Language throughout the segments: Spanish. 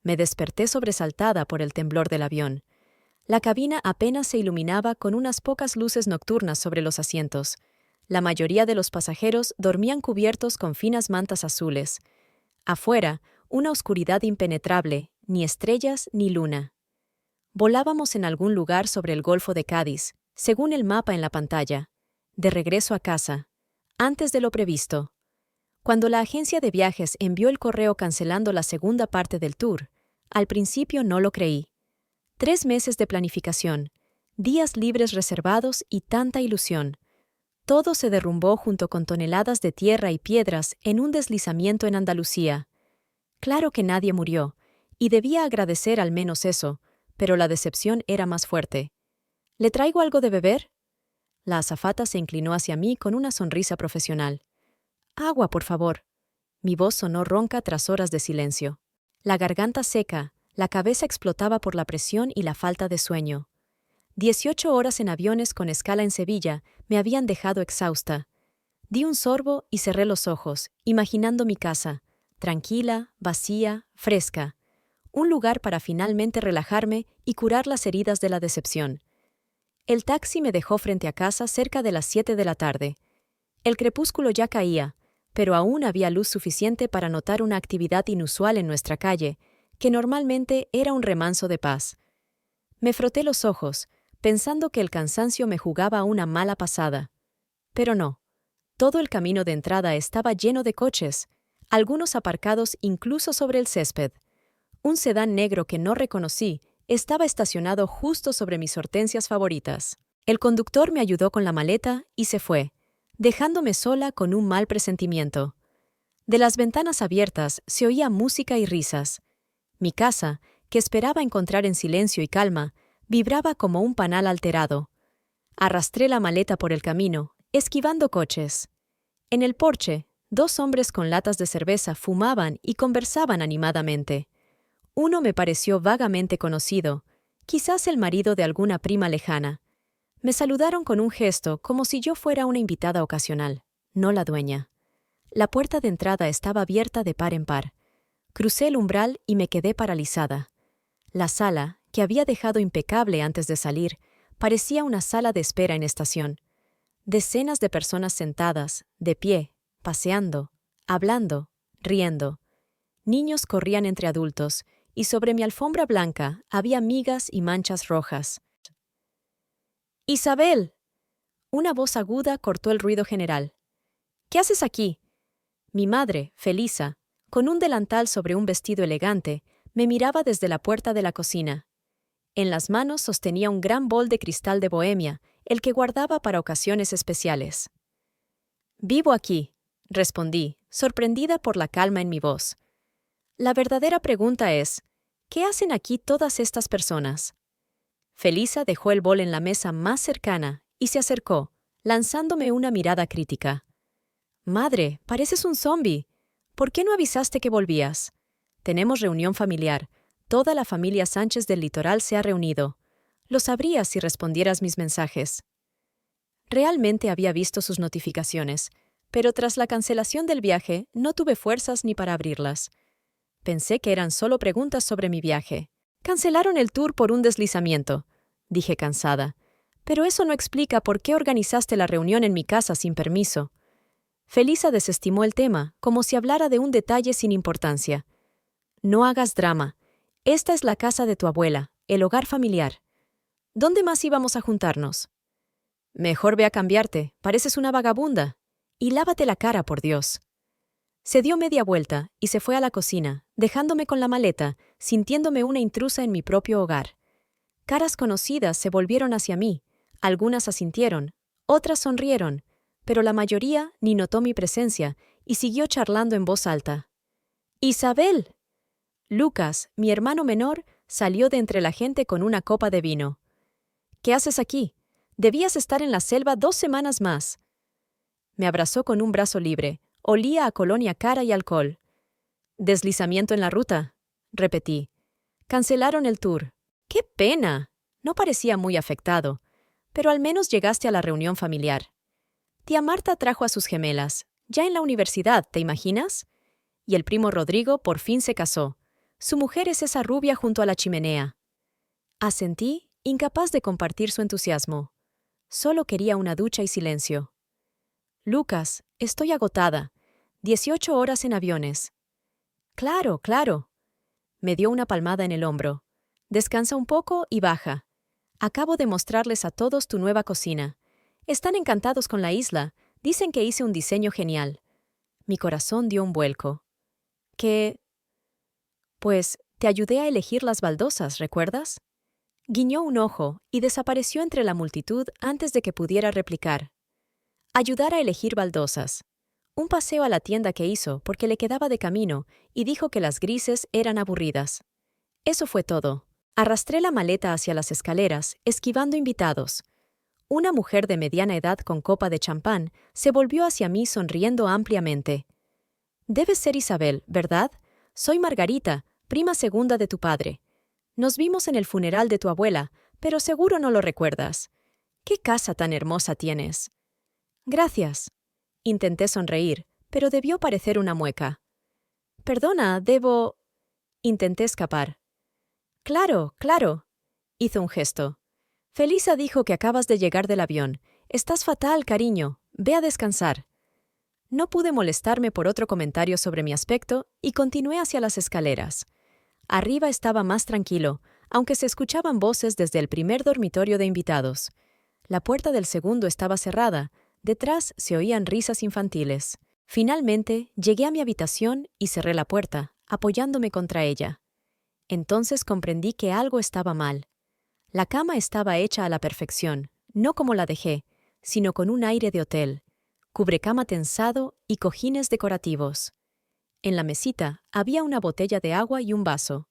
Me desperté sobresaltada por el temblor del avión. La cabina apenas se iluminaba con unas pocas luces nocturnas sobre los asientos. La mayoría de los pasajeros dormían cubiertos con finas mantas azules. Afuera, una oscuridad impenetrable, ni estrellas ni luna. Volábamos en algún lugar sobre el Golfo de Cádiz, según el mapa en la pantalla. De regreso a casa. Antes de lo previsto. Cuando la agencia de viajes envió el correo cancelando la segunda parte del tour, al principio no lo creí. 3 meses de planificación, días libres reservados y tanta ilusión. Todo se derrumbó junto con toneladas de tierra y piedras en un deslizamiento en Andalucía. Claro que nadie murió, y debía agradecer al menos eso, pero la decepción era más fuerte. ¿Le traigo algo de beber? La azafata se inclinó hacia mí con una sonrisa profesional. Agua, por favor. Mi voz sonó ronca tras horas de silencio. La garganta seca, la cabeza explotaba por la presión y la falta de sueño. 18 horas en aviones con escala en Sevilla me habían dejado exhausta. Di un sorbo y cerré los ojos, imaginando mi casa, tranquila, vacía, fresca. Un lugar para finalmente relajarme y curar las heridas de la decepción. El taxi me dejó frente a casa cerca de las 7 de la tarde. El crepúsculo ya caía, pero aún había luz suficiente para notar una actividad inusual en nuestra calle, que normalmente era un remanso de paz. Me froté los ojos, pensando que el cansancio me jugaba una mala pasada. Pero no. Todo el camino de entrada estaba lleno de coches, algunos aparcados incluso sobre el césped. Un sedán negro que no reconocí estaba estacionado justo sobre mis hortensias favoritas. El conductor me ayudó con la maleta y se fue, dejándome sola con un mal presentimiento. De las ventanas abiertas se oía música y risas. Mi casa, que esperaba encontrar en silencio y calma, vibraba como un panal alterado. Arrastré la maleta por el camino, esquivando coches. En el porche, 2 hombres con latas de cerveza fumaban y conversaban animadamente. Uno me pareció vagamente conocido, quizás el marido de alguna prima lejana. Me saludaron con un gesto como si yo fuera una invitada ocasional, no la dueña. La puerta de entrada estaba abierta de par en par. Crucé el umbral y me quedé paralizada. La sala, que había dejado impecable antes de salir, parecía una sala de espera en estación. Decenas de personas sentadas, de pie, paseando, hablando, riendo. Niños corrían entre adultos, y sobre mi alfombra blanca había migas y manchas rojas. ¡Isabel! Una voz aguda cortó el ruido general. ¿Qué haces aquí? Mi madre, Felisa, con un delantal sobre un vestido elegante, me miraba desde la puerta de la cocina. En las manos sostenía un gran bol de cristal de Bohemia, el que guardaba para ocasiones especiales. «Vivo aquí», respondí, sorprendida por la calma en mi voz. La verdadera pregunta es, ¿qué hacen aquí todas estas personas? Felisa dejó el bol en la mesa más cercana y se acercó, lanzándome una mirada crítica. «Madre, pareces un zombi. ¿Por qué no avisaste que volvías? Tenemos reunión familiar. Toda la familia Sánchez del Litoral se ha reunido. Lo sabrías si respondieras mis mensajes». Realmente había visto sus notificaciones, pero tras la cancelación del viaje no tuve fuerzas ni para abrirlas. Pensé que eran solo preguntas sobre mi viaje. «Cancelaron el tour por un deslizamiento», dije cansada. «Pero eso no explica por qué organizaste la reunión en mi casa sin permiso». Felisa desestimó el tema, como si hablara de un detalle sin importancia. «No hagas drama. Esta es la casa de tu abuela, el hogar familiar. ¿Dónde más íbamos a juntarnos?» «Mejor ve a cambiarte, pareces una vagabunda. Y lávate la cara, por Dios». Se dio media vuelta y se fue a la cocina, dejándome con la maleta, sintiéndome una intrusa en mi propio hogar. Caras conocidas se volvieron hacia mí, algunas asintieron, otras sonrieron, pero la mayoría ni notó mi presencia y siguió charlando en voz alta. «¡Isabel!». Lucas, mi hermano menor, salió de entre la gente con una copa de vino. «¿Qué haces aquí? Debías estar en la selva 2 semanas más». Me abrazó con un brazo libre. Olía a colonia cara y alcohol. «Deslizamiento en la ruta», repetí. «Cancelaron el tour». «¡Qué pena!». No parecía muy afectado, pero al menos llegaste a la reunión familiar. Tía Marta trajo a sus gemelas, ya en la universidad, ¿te imaginas? Y el primo Rodrigo por fin se casó. Su mujer es esa rubia junto a la chimenea. Asentí, incapaz de compartir su entusiasmo. Solo quería una ducha y silencio. Lucas, estoy agotada. 18 horas en aviones. Claro, claro. Me dio una palmada en el hombro. Descansa un poco y baja. Acabo de mostrarles a todos tu nueva cocina. Están encantados con la isla. Dicen que hice un diseño genial. Mi corazón dio un vuelco. ¿Qué? Pues, te ayudé a elegir las baldosas, ¿recuerdas? Guiñó un ojo y desapareció entre la multitud antes de que pudiera replicar. Ayudar a elegir baldosas. Un paseo a la tienda que hizo porque le quedaba de camino y dijo que las grises eran aburridas. Eso fue todo. Arrastré la maleta hacia las escaleras, esquivando invitados. Una mujer de mediana edad con copa de champán se volvió hacia mí sonriendo ampliamente. Debes ser Isabel, ¿verdad? Soy Margarita, prima segunda de tu padre. Nos vimos en el funeral de tu abuela, pero seguro no lo recuerdas. ¿Qué casa tan hermosa tienes? Gracias. Intenté sonreír, pero debió parecer una mueca. Perdona, debo... Intenté escapar. Claro, claro. Hizo un gesto. Felisa dijo que acabas de llegar del avión. Estás fatal, cariño. Ve a descansar. No pude molestarme por otro comentario sobre mi aspecto y continué hacia las escaleras. Arriba estaba más tranquilo, aunque se escuchaban voces desde el primer dormitorio de invitados. La puerta del segundo estaba cerrada. Detrás se oían risas infantiles. Finalmente, llegué a mi habitación y cerré la puerta, apoyándome contra ella. Entonces comprendí que algo estaba mal. La cama estaba hecha a la perfección, no como la dejé, sino con un aire de hotel, cubrecama tensado y cojines decorativos. En la mesita había una botella de agua y un vaso.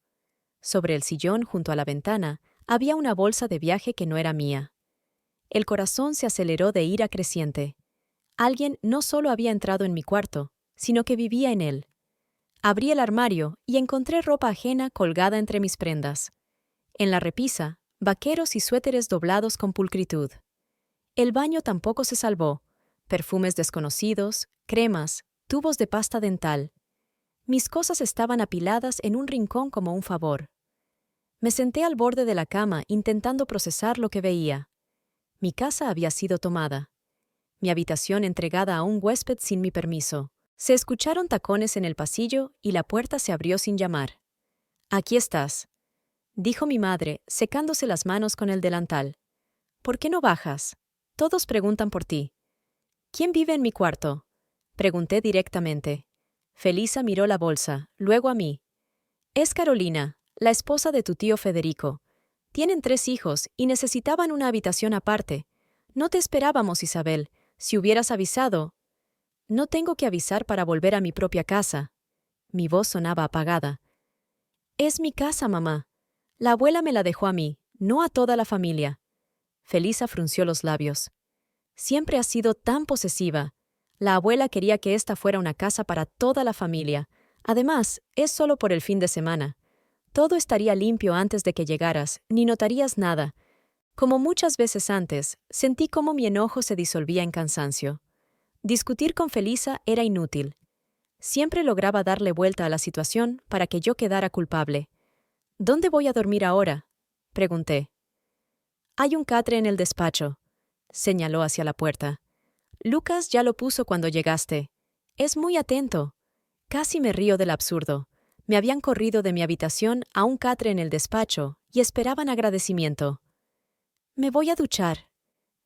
Sobre el sillón junto a la ventana había una bolsa de viaje que no era mía. El corazón se aceleró de ira creciente. Alguien no solo había entrado en mi cuarto, sino que vivía en él. Abrí el armario y encontré ropa ajena colgada entre mis prendas. En la repisa, vaqueros y suéteres doblados con pulcritud. El baño tampoco se salvó. Perfumes desconocidos, cremas, tubos de pasta dental. Mis cosas estaban apiladas en un rincón como un favor. Me senté al borde de la cama intentando procesar lo que veía. Mi casa había sido tomada. Mi habitación entregada a un huésped sin mi permiso. Se escucharon tacones en el pasillo y la puerta se abrió sin llamar. «Aquí estás», dijo mi madre, secándose las manos con el delantal. «¿Por qué no bajas? Todos preguntan por ti». «¿Quién vive en mi cuarto?», pregunté directamente. Felisa miró la bolsa, luego a mí. «Es Carolina, la esposa de tu tío Federico. Tienen 3 hijos y necesitaban una habitación aparte. No te esperábamos, Isabel. Si hubieras avisado...». «No tengo que avisar para volver a mi propia casa». Mi voz sonaba apagada. «Es mi casa, mamá. La abuela me la dejó a mí, no a toda la familia». Felisa frunció los labios. «Siempre has sido tan posesiva. La abuela quería que esta fuera una casa para toda la familia. Además, es solo por el fin de semana. Todo estaría limpio antes de que llegaras, ni notarías nada». Como muchas veces antes, sentí cómo mi enojo se disolvía en cansancio. Discutir con Felisa era inútil. Siempre lograba darle vuelta a la situación para que yo quedara culpable. «¿Dónde voy a dormir ahora?», pregunté. «Hay un catre en el despacho», señaló hacia la puerta. «Lucas ya lo puso cuando llegaste. Es muy atento». Casi me río del absurdo. Me habían corrido de mi habitación a un catre en el despacho y esperaban agradecimiento. «Me voy a duchar»,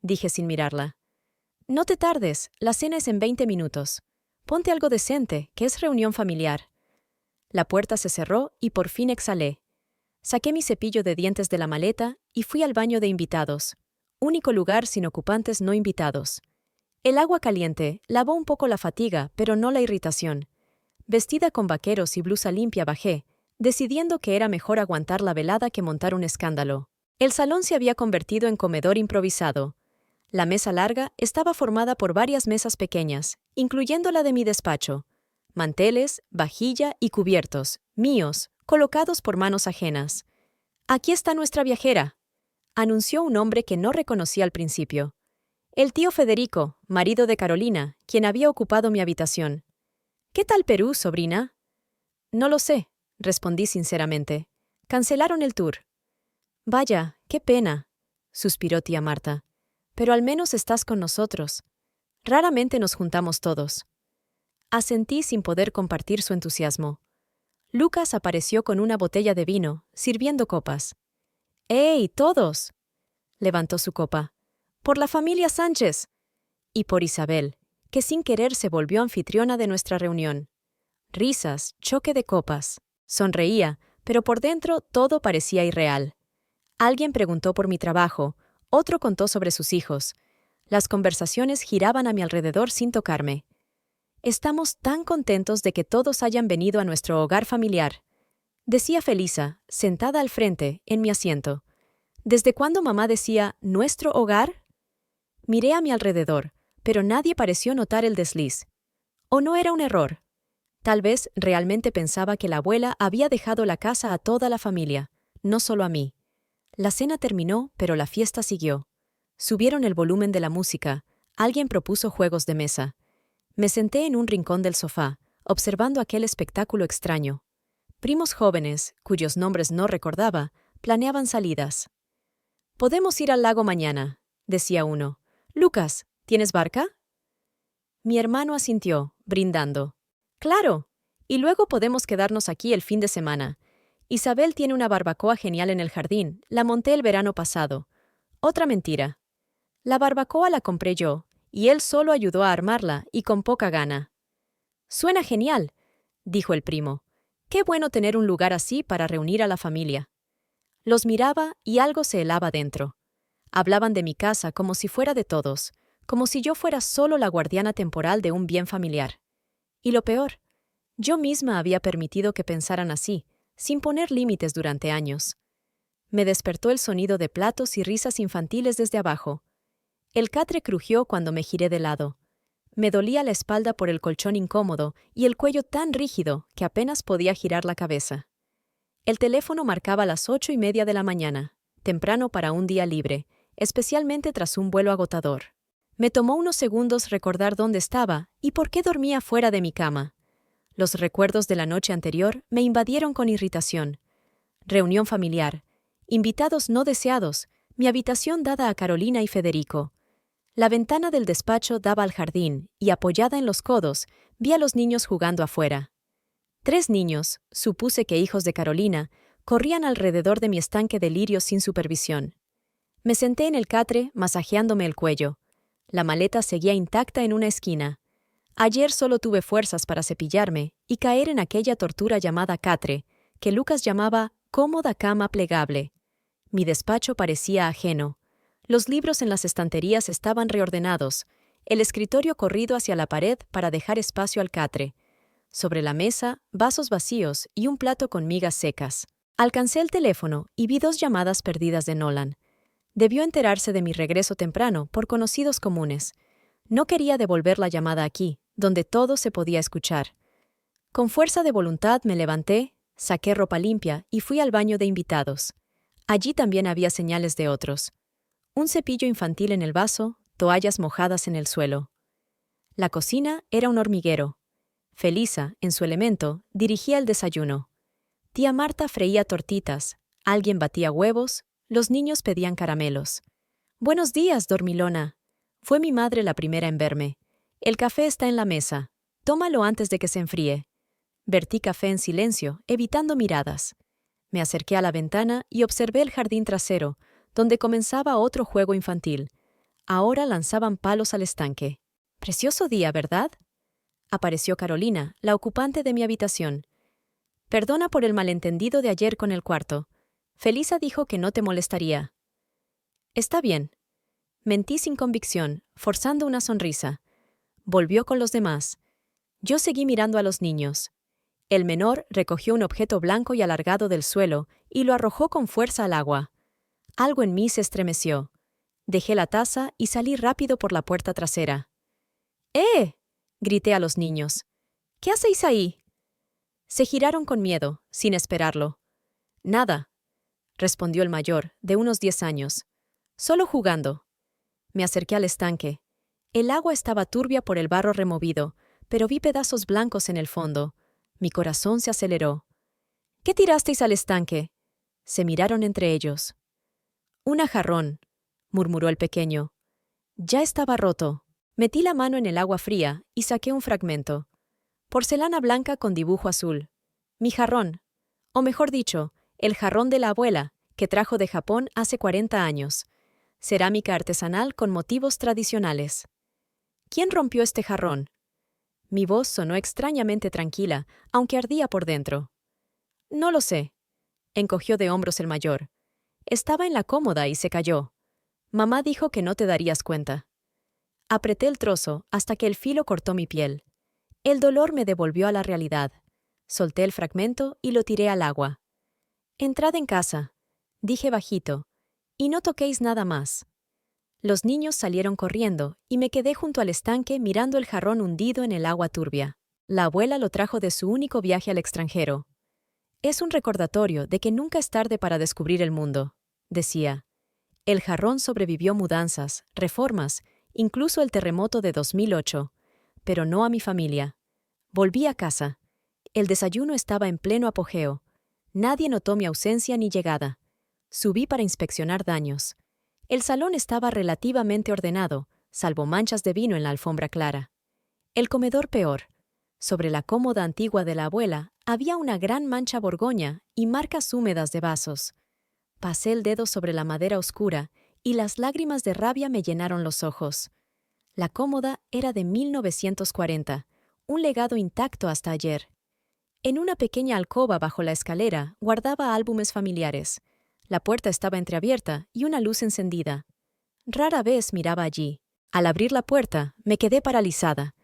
dije sin mirarla. «No te tardes, la cena es en 20 minutos. Ponte algo decente, que es reunión familiar». La puerta se cerró y por fin exhalé. Saqué mi cepillo de dientes de la maleta y fui al baño de invitados. Único lugar sin ocupantes no invitados. El agua caliente lavó un poco la fatiga, pero no la irritación. Vestida con vaqueros y blusa limpia bajé, decidiendo que era mejor aguantar la velada que montar un escándalo. El salón se había convertido en comedor improvisado. La mesa larga estaba formada por varias mesas pequeñas, incluyendo la de mi despacho. Manteles, vajilla y cubiertos, míos, colocados por manos ajenas. «Aquí está nuestra viajera», anunció un hombre que no reconocí al principio. «El tío Federico, marido de Carolina, quien había ocupado mi habitación». «¿Qué tal Perú, sobrina?» «No lo sé. respondí sinceramente. Cancelaron el tour. Vaya, qué pena, suspiró tía Marta. Pero al menos estás con nosotros. Raramente nos juntamos todos. Asentí sin poder compartir su entusiasmo. Lucas apareció con una botella de vino, sirviendo copas. ¡Ey, todos! Levantó su copa. ¡Por la familia Sánchez! Y por Isabel, que sin querer se volvió anfitriona de nuestra reunión. Risas, choque de copas. Sonreía, pero por dentro todo parecía irreal. Alguien preguntó por mi trabajo, otro contó sobre sus hijos. Las conversaciones giraban a mi alrededor sin tocarme. Estamos tan contentos de que todos hayan venido a nuestro hogar familiar, decía Felisa, sentada al frente, en mi asiento. ¿Desde cuándo mamá decía «nuestro hogar»? Miré a mi alrededor, pero nadie pareció notar el desliz. ¿O no era un error? Tal vez realmente pensaba que la abuela había dejado la casa a toda la familia, no solo a mí. La cena terminó, pero la fiesta siguió. Subieron el volumen de la música, alguien propuso juegos de mesa. Me senté en un rincón del sofá, observando aquel espectáculo extraño. Primos jóvenes, cuyos nombres no recordaba, planeaban salidas. «Podemos ir al lago mañana», decía uno. «Lucas, ¿tienes barca?» Mi hermano asintió, brindando. «Claro, y luego podemos quedarnos aquí el fin de semana. Isabel tiene una barbacoa genial en el jardín, la monté el verano pasado». Otra mentira. La barbacoa la compré yo, y él solo ayudó a armarla, y con poca gana. «Suena genial», dijo el primo. «Qué bueno tener un lugar así para reunir a la familia». Los miraba y algo se helaba dentro. Hablaban de mi casa como si fuera de todos, como si yo fuera solo la guardiana temporal de un bien familiar. Y lo peor, yo misma había permitido que pensaran así, sin poner límites durante años. Me despertó el sonido de platos y risas infantiles desde abajo. El catre crujió cuando me giré de lado. Me dolía la espalda por el colchón incómodo y el cuello tan rígido que apenas podía girar la cabeza. El teléfono marcaba las 8:30 de la mañana, temprano para un día libre, especialmente tras un vuelo agotador. Me tomó unos segundos recordar dónde estaba y por qué dormía fuera de mi cama. Los recuerdos de la noche anterior me invadieron con irritación. Reunión familiar, invitados no deseados, mi habitación dada a Carolina y Federico. La ventana del despacho daba al jardín y, apoyada en los codos, vi a los niños jugando afuera. 3 niños, supuse que hijos de Carolina, corrían alrededor de mi estanque de lirios sin supervisión. Me senté en el catre, masajeándome el cuello. La maleta seguía intacta en una esquina. Ayer solo tuve fuerzas para cepillarme y caer en aquella tortura llamada catre, que Lucas llamaba cómoda cama plegable. Mi despacho parecía ajeno. Los libros en las estanterías estaban reordenados, el escritorio corrido hacia la pared para dejar espacio al catre. Sobre la mesa, vasos vacíos y un plato con migas secas. Alcancé el teléfono y vi 2 llamadas perdidas de Nolan. Debió enterarse de mi regreso temprano por conocidos comunes. No quería devolver la llamada aquí, donde todo se podía escuchar. Con fuerza de voluntad me levanté, saqué ropa limpia y fui al baño de invitados. Allí también había señales de otros. Un cepillo infantil en el vaso, toallas mojadas en el suelo. La cocina era un hormiguero. Felisa, en su elemento, dirigía el desayuno. Tía Marta freía tortitas, alguien batía huevos, los niños pedían caramelos. «Buenos días, dormilona». Fue mi madre la primera en verme. «El café está en la mesa. Tómalo antes de que se enfríe». Vertí café en silencio, evitando miradas. Me acerqué a la ventana y observé el jardín trasero, donde comenzaba otro juego infantil. Ahora lanzaban palos al estanque. «Precioso día, ¿verdad?». Apareció Carolina, la ocupante de mi habitación. «Perdona por el malentendido de ayer con el cuarto. Felisa dijo que no te molestaría». «Está bien». Mentí sin convicción, forzando una sonrisa. Volvió con los demás. Yo seguí mirando a los niños. El menor recogió un objeto blanco y alargado del suelo y lo arrojó con fuerza al agua. Algo en mí se estremeció. Dejé la taza y salí rápido por la puerta trasera. «¡Eh!», grité a los niños. «¿Qué hacéis ahí?». Se giraron con miedo, sin esperarlo. «Nada», respondió el mayor, de unos 10 años. «Solo jugando». Me acerqué al estanque. El agua estaba turbia por el barro removido, pero vi pedazos blancos en el fondo. Mi corazón se aceleró. ¿Qué tirasteis al estanque? Se miraron entre ellos. Un jarrón, murmuró el pequeño. Ya estaba roto. Metí la mano en el agua fría y saqué un fragmento. Porcelana blanca con dibujo azul. Mi jarrón. O mejor dicho, el jarrón de la abuela, que trajo de Japón hace 40 años. Cerámica artesanal con motivos tradicionales. ¿Quién rompió este jarrón? Mi voz sonó extrañamente tranquila, aunque ardía por dentro. No lo sé. Encogió de hombros el mayor. Estaba en la cómoda y se cayó. Mamá dijo que no te darías cuenta. Apreté el trozo hasta que el filo cortó mi piel. El dolor me devolvió a la realidad. Solté el fragmento y lo tiré al agua. Entrad en casa, dije bajito, y no toquéis nada más. Los niños salieron corriendo y me quedé junto al estanque mirando el jarrón hundido en el agua turbia. La abuela lo trajo de su único viaje al extranjero. Es un recordatorio de que nunca es tarde para descubrir el mundo, decía. El jarrón sobrevivió mudanzas, reformas, incluso el terremoto de 2008, pero no a mi familia. Volví a casa. El desayuno estaba en pleno apogeo. Nadie notó mi ausencia ni llegada. Subí para inspeccionar daños. El salón estaba relativamente ordenado, salvo manchas de vino en la alfombra clara. El comedor peor. Sobre la cómoda antigua de la abuela había una gran mancha borgoña y marcas húmedas de vasos. Pasé el dedo sobre la madera oscura y las lágrimas de rabia me llenaron los ojos. La cómoda era de 1940, un legado intacto hasta ayer. En una pequeña alcoba bajo la escalera guardaba álbumes familiares. La puerta estaba entreabierta y una luz encendida. Rara vez miraba allí. Al abrir la puerta, me quedé paralizada.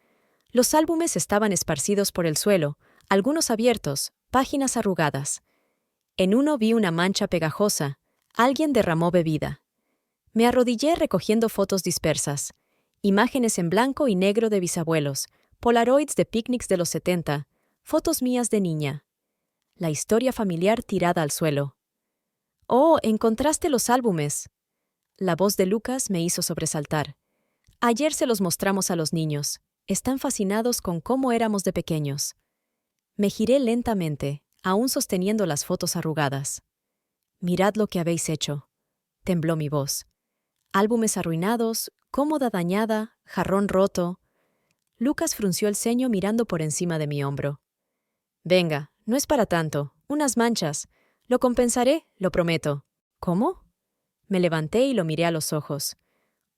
Los álbumes estaban esparcidos por el suelo, algunos abiertos, páginas arrugadas. En uno vi una mancha pegajosa. Alguien derramó bebida. Me arrodillé recogiendo fotos dispersas. Imágenes en blanco y negro de bisabuelos, polaroids de picnics de los 70, fotos mías de niña. La historia familiar tirada al suelo. «Oh, encontraste los álbumes». La voz de Lucas me hizo sobresaltar. Ayer se los mostramos a los niños. Están fascinados con cómo éramos de pequeños. Me giré lentamente, aún sosteniendo las fotos arrugadas. «Mirad lo que habéis hecho», tembló mi voz. Álbumes arruinados, cómoda dañada, jarrón roto. Lucas frunció el ceño mirando por encima de mi hombro. «Venga, no es para tanto, unas manchas. Lo compensaré, lo prometo». «¿Cómo?». Me levanté y lo miré a los ojos.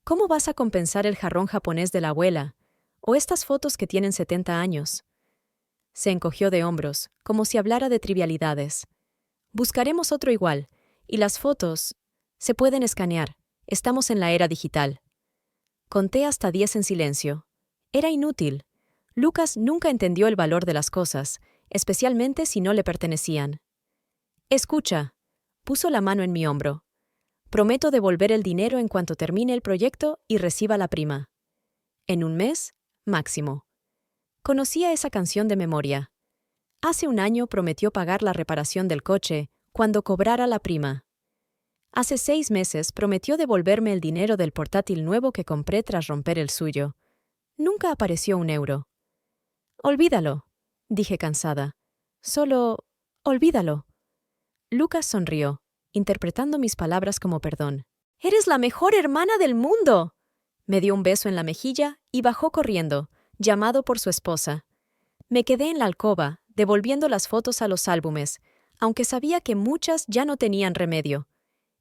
«¿Cómo vas a compensar el jarrón japonés de la abuela? ¿O estas fotos que tienen 70 años?» Se encogió de hombros, como si hablara de trivialidades. «Buscaremos otro igual, y las fotos se pueden escanear. Estamos en la era digital». Conté hasta 10 en silencio. Era inútil. Lucas nunca entendió el valor de las cosas, especialmente si no le pertenecían. «Escucha», puso la mano en mi hombro. «Prometo devolver el dinero en cuanto termine el proyecto y reciba la prima. En un mes, máximo». Conocía esa canción de memoria. Hace un año prometió pagar la reparación del coche cuando cobrara la prima. Hace 6 meses prometió devolverme el dinero del portátil nuevo que compré tras romper el suyo. Nunca apareció un euro. «Olvídalo», dije cansada. «Solo, olvídalo». Lucas sonrió, interpretando mis palabras como perdón. «¡Eres la mejor hermana del mundo!». Me dio un beso en la mejilla y bajó corriendo, llamado por su esposa. Me quedé en la alcoba, devolviendo las fotos a los álbumes, aunque sabía que muchas ya no tenían remedio.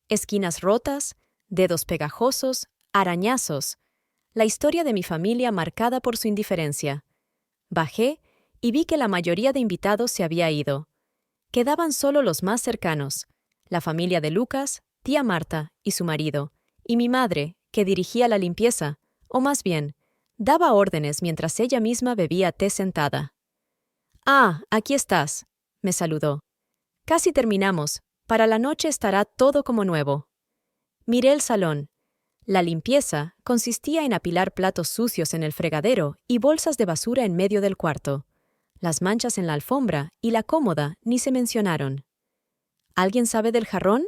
Esquinas rotas, dedos pegajosos, arañazos. La historia de mi familia marcada por su indiferencia. Bajé y vi que la mayoría de invitados se había ido. Quedaban solo los más cercanos, la familia de Lucas, tía Marta y su marido, y mi madre, que dirigía la limpieza, o más bien, daba órdenes mientras ella misma bebía té sentada. «Ah, aquí estás», me saludó. «Casi terminamos. Para la noche estará todo como nuevo». Miré el salón. La limpieza consistía en apilar platos sucios en el fregadero y bolsas de basura en medio del cuarto. Las manchas en la alfombra y la cómoda ni se mencionaron. «¿Alguien sabe del jarrón?»,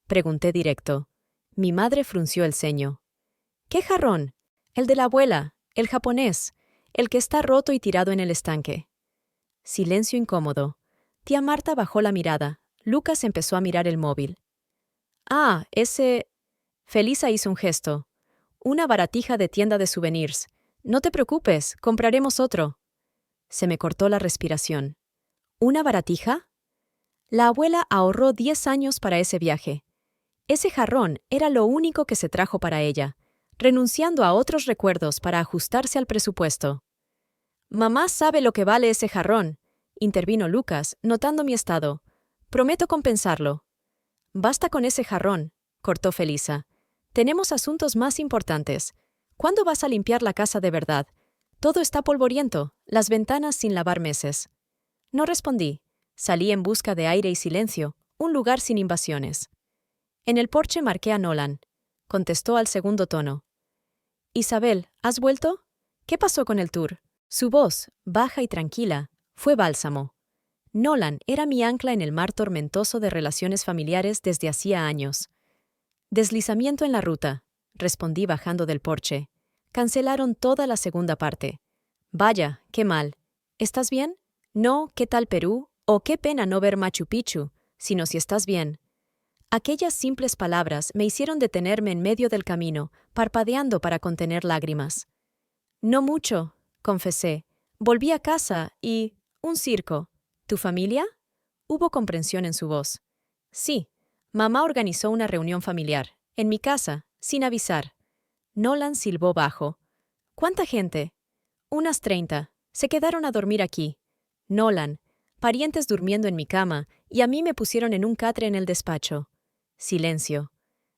pregunté directo. Mi madre frunció el ceño. «¿Qué jarrón?». «El de la abuela, el japonés, el que está roto y tirado en el estanque». Silencio incómodo. Tía Marta bajó la mirada. Lucas empezó a mirar el móvil. Ah, ese... Felisa hizo un gesto. Una baratija de tienda de souvenirs. No te preocupes, compraremos otro. Se me cortó la respiración. ¿Una baratija? La abuela ahorró 10 años para ese viaje. Ese jarrón era lo único que se trajo para ella, renunciando a otros recuerdos para ajustarse al presupuesto. Mamá sabe lo que vale ese jarrón, intervino Lucas, notando mi estado. Prometo compensarlo. Basta con ese jarrón, cortó Felisa. Tenemos asuntos más importantes. ¿Cuándo vas a limpiar la casa de verdad? Todo está polvoriento, las ventanas sin lavar meses. No respondí. Salí en busca de aire y silencio, un lugar sin invasiones. En el porche marqué a Nolan. Contestó al segundo tono. Isabel, ¿has vuelto? ¿Qué pasó con el tour? Su voz, baja y tranquila, fue bálsamo. Nolan era mi ancla en el mar tormentoso de relaciones familiares desde hacía años. Deslizamiento en la ruta, respondí bajando del porche. Cancelaron toda la segunda parte. Vaya, qué mal. ¿Estás bien? No, ¿qué tal Perú? O qué pena no ver Machu Picchu, sino si estás bien. Aquellas simples palabras me hicieron detenerme en medio del camino, parpadeando para contener lágrimas. No mucho, confesé. Volví a casa y... un circo. ¿Tu familia? Hubo comprensión en su voz. Sí, mamá organizó una reunión familiar, en mi casa, sin avisar. Nolan silbó bajo. ¿Cuánta gente? Unas 30. Se quedaron a dormir aquí. Nolan, parientes durmiendo en mi cama, y a mí me pusieron en un catre en el despacho. Silencio.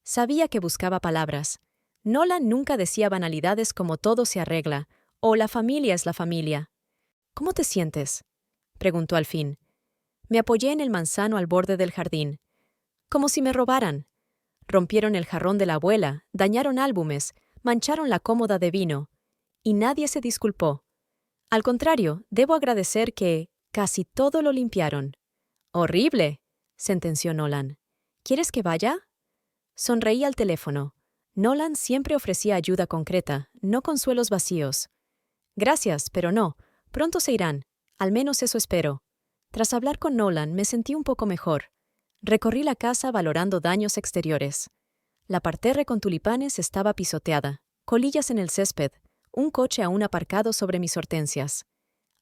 Sabía que buscaba palabras. Nolan nunca decía banalidades como todo se arregla, o la familia es la familia. ¿Cómo te sientes? Preguntó al fin. Me apoyé en el manzano al borde del jardín. Como si me robaran. Rompieron el jarrón de la abuela, dañaron álbumes, mancharon la cómoda de vino. Y nadie se disculpó. Al contrario, debo agradecer que casi todo lo limpiaron. ¡Horrible!, sentenció Nolan. ¿Quieres que vaya? Sonreí al teléfono. Nolan siempre ofrecía ayuda concreta, no consuelos vacíos. Gracias, pero no. Pronto se irán. Al menos eso espero. Tras hablar con Nolan, me sentí un poco mejor. Recorrí la casa valorando daños exteriores. La parterre con tulipanes estaba pisoteada, colillas en el césped, un coche aún aparcado sobre mis hortensias.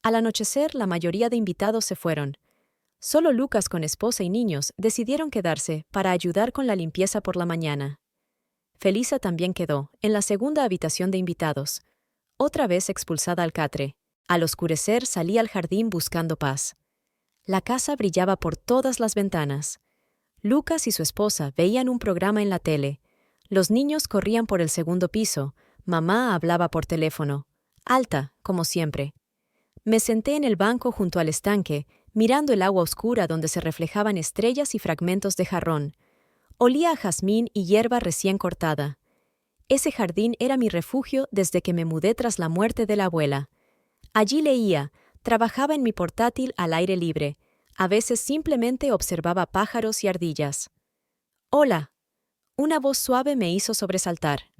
Al anochecer, la mayoría de invitados se fueron. Solo Lucas con esposa y niños decidieron quedarse para ayudar con la limpieza por la mañana. Felisa también quedó, en la segunda habitación de invitados, otra vez expulsada al catre. Al oscurecer salí al jardín buscando paz. La casa brillaba por todas las ventanas. Lucas y su esposa veían un programa en la tele. Los niños corrían por el segundo piso. Mamá hablaba por teléfono, alta, como siempre. Me senté en el banco junto al estanque, mirando el agua oscura donde se reflejaban estrellas y fragmentos de jarrón. Olía a jazmín y hierba recién cortada. Ese jardín era mi refugio desde que me mudé tras la muerte de la abuela. Allí leía, trabajaba en mi portátil al aire libre, a veces simplemente observaba pájaros y ardillas. «Hola». Una voz suave me hizo sobresaltar.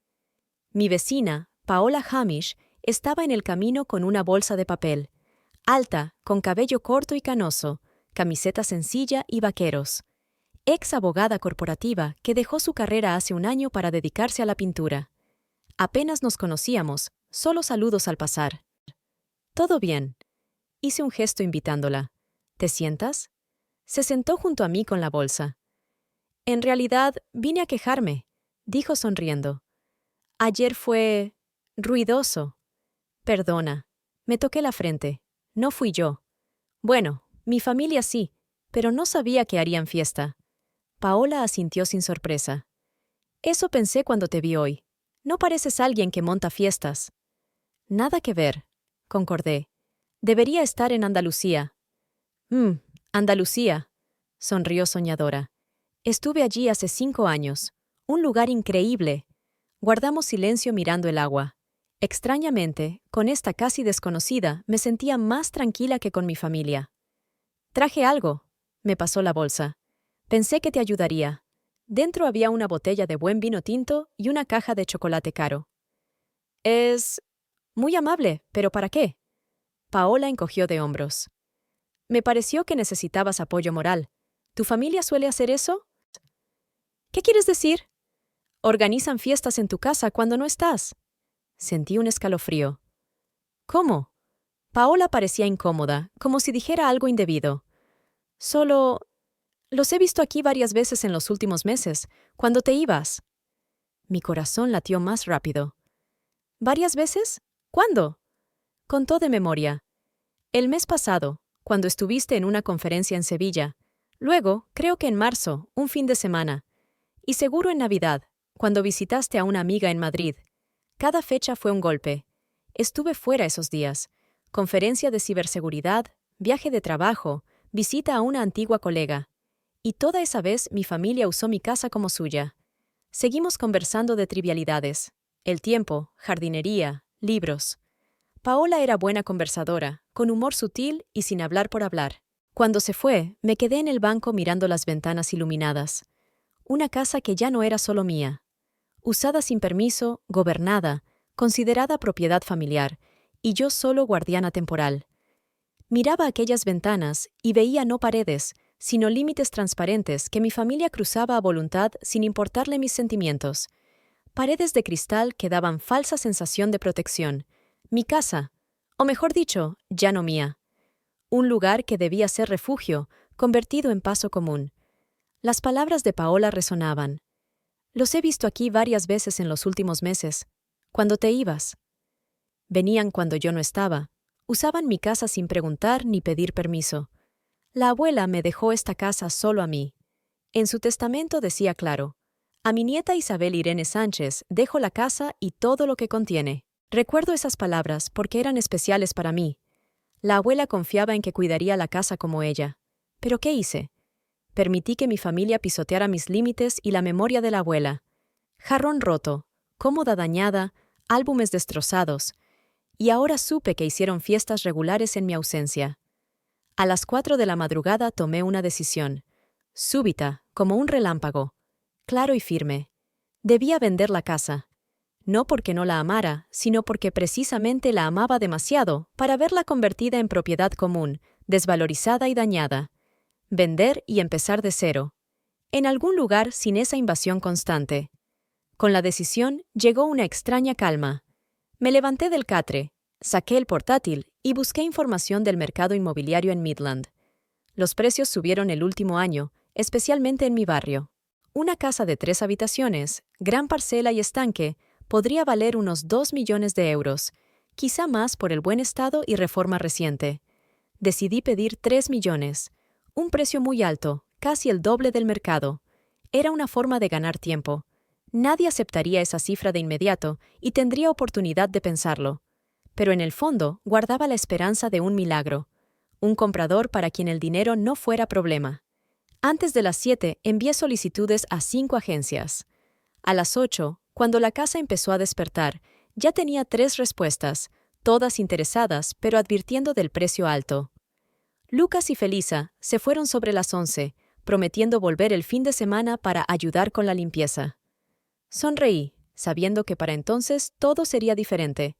Mi vecina, Paola Hamish, estaba en el camino con una bolsa de papel. Alta, con cabello corto y canoso, camiseta sencilla y vaqueros. Ex abogada corporativa que dejó su carrera hace un año para dedicarse a la pintura. Apenas nos conocíamos, solo saludos al pasar. «Todo bien». Hice un gesto invitándola. «¿Te sientas?» Se sentó junto a mí con la bolsa. «En realidad, vine a quejarme», dijo sonriendo. «Ayer fue... ruidoso». «Perdona». Me toqué la frente. No fui yo. Bueno, mi familia sí, pero no sabía que harían fiesta. Paola asintió sin sorpresa. «Eso pensé cuando te vi hoy. No pareces alguien que monta fiestas». «Nada que ver», concordé. «Debería estar en Andalucía». Andalucía», sonrió soñadora. «Estuve allí hace 5 años. Un lugar increíble». Guardamos silencio mirando el agua. Extrañamente, con esta casi desconocida, me sentía más tranquila que con mi familia. «Traje algo», me pasó la bolsa. «Pensé que te ayudaría». Dentro había una botella de buen vino tinto y una caja de chocolate caro. «Es... muy amable, pero ¿para qué?» Paola encogió de hombros. Me pareció que necesitabas apoyo moral. ¿Tu familia suele hacer eso? ¿Qué quieres decir? Organizan fiestas en tu casa cuando no estás. Sentí un escalofrío. ¿Cómo? Paola parecía incómoda, como si dijera algo indebido. Solo... Los he visto aquí varias veces en los últimos meses, cuando te ibas. Mi corazón latió más rápido. ¿Varias veces? ¿Cuándo? Contó de memoria. El mes pasado, cuando estuviste en una conferencia en Sevilla. Luego, creo que en marzo, un fin de semana. Y seguro en Navidad, cuando visitaste a una amiga en Madrid. Cada fecha fue un golpe. Estuve fuera esos días. Conferencia de ciberseguridad, viaje de trabajo, visita a una antigua colega. Y toda esa vez mi familia usó mi casa como suya. Seguimos conversando de trivialidades. El tiempo, jardinería, libros. Paola era buena conversadora, con humor sutil y sin hablar por hablar. Cuando se fue, me quedé en el banco mirando las ventanas iluminadas. Una casa que ya no era solo mía. Usada sin permiso, gobernada, considerada propiedad familiar, y yo solo guardiana temporal. Miraba aquellas ventanas y veía no paredes, sino límites transparentes que mi familia cruzaba a voluntad sin importarle mis sentimientos. Paredes de cristal que daban falsa sensación de protección. Mi casa, o mejor dicho, ya no mía. Un lugar que debía ser refugio, convertido en paso común. Las palabras de Paola resonaban. Los he visto aquí varias veces en los últimos meses, cuando te ibas. Venían cuando yo no estaba. Usaban mi casa sin preguntar ni pedir permiso. La abuela me dejó esta casa solo a mí. En su testamento decía claro: a mi nieta Isabel Irene Sánchez dejo la casa y todo lo que contiene. Recuerdo esas palabras porque eran especiales para mí. La abuela confiaba en que cuidaría la casa como ella. ¿Pero qué hice? Permití que mi familia pisoteara mis límites y la memoria de la abuela. Jarrón roto, cómoda dañada, álbumes destrozados. Y ahora supe que hicieron fiestas regulares en mi ausencia. A las 4 de la madrugada tomé una decisión. Súbita, como un relámpago. Claro y firme. Debía vender la casa. No porque no la amara, sino porque precisamente la amaba demasiado para verla convertida en propiedad común, desvalorizada y dañada. Vender y empezar de cero. En algún lugar sin esa invasión constante. Con la decisión llegó una extraña calma. Me levanté del catre, saqué el portátil y busqué información del mercado inmobiliario en Midland. Los precios subieron el último año, especialmente en mi barrio. Una casa de 3 habitaciones, gran parcela y estanque, podría valer unos 2 millones de euros, quizá más por el buen estado y reforma reciente. Decidí pedir 3 millones, un precio muy alto, casi el doble del mercado. Era una forma de ganar tiempo. Nadie aceptaría esa cifra de inmediato y tendría oportunidad de pensarlo. Pero en el fondo guardaba la esperanza de un milagro. Un comprador para quien el dinero no fuera problema. Antes de las 7 envié solicitudes a 5 agencias. A las 8, cuando la casa empezó a despertar, ya tenía 3 respuestas, todas interesadas, pero advirtiendo del precio alto. Lucas y Felisa se fueron sobre las 11, prometiendo volver el fin de semana para ayudar con la limpieza. Sonreí, sabiendo que para entonces todo sería diferente.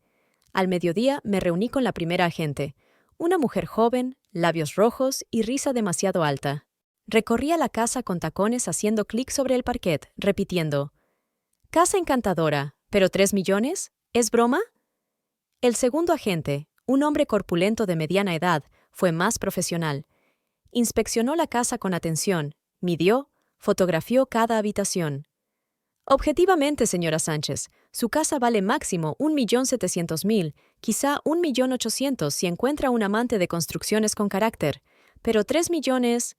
Al mediodía me reuní con la primera agente, una mujer joven, labios rojos y risa demasiado alta. Recorría la casa con tacones haciendo clic sobre el parquet, repitiendo: «Casa encantadora, ¿pero 3 millones? ¿Es broma?» El segundo agente, un hombre corpulento de mediana edad, fue más profesional. Inspeccionó la casa con atención, midió, fotografió cada habitación. «Objetivamente, señora Sánchez, su casa vale máximo 1.700.000, quizá 1.800.000 si encuentra un amante de construcciones con carácter, pero 3 millones...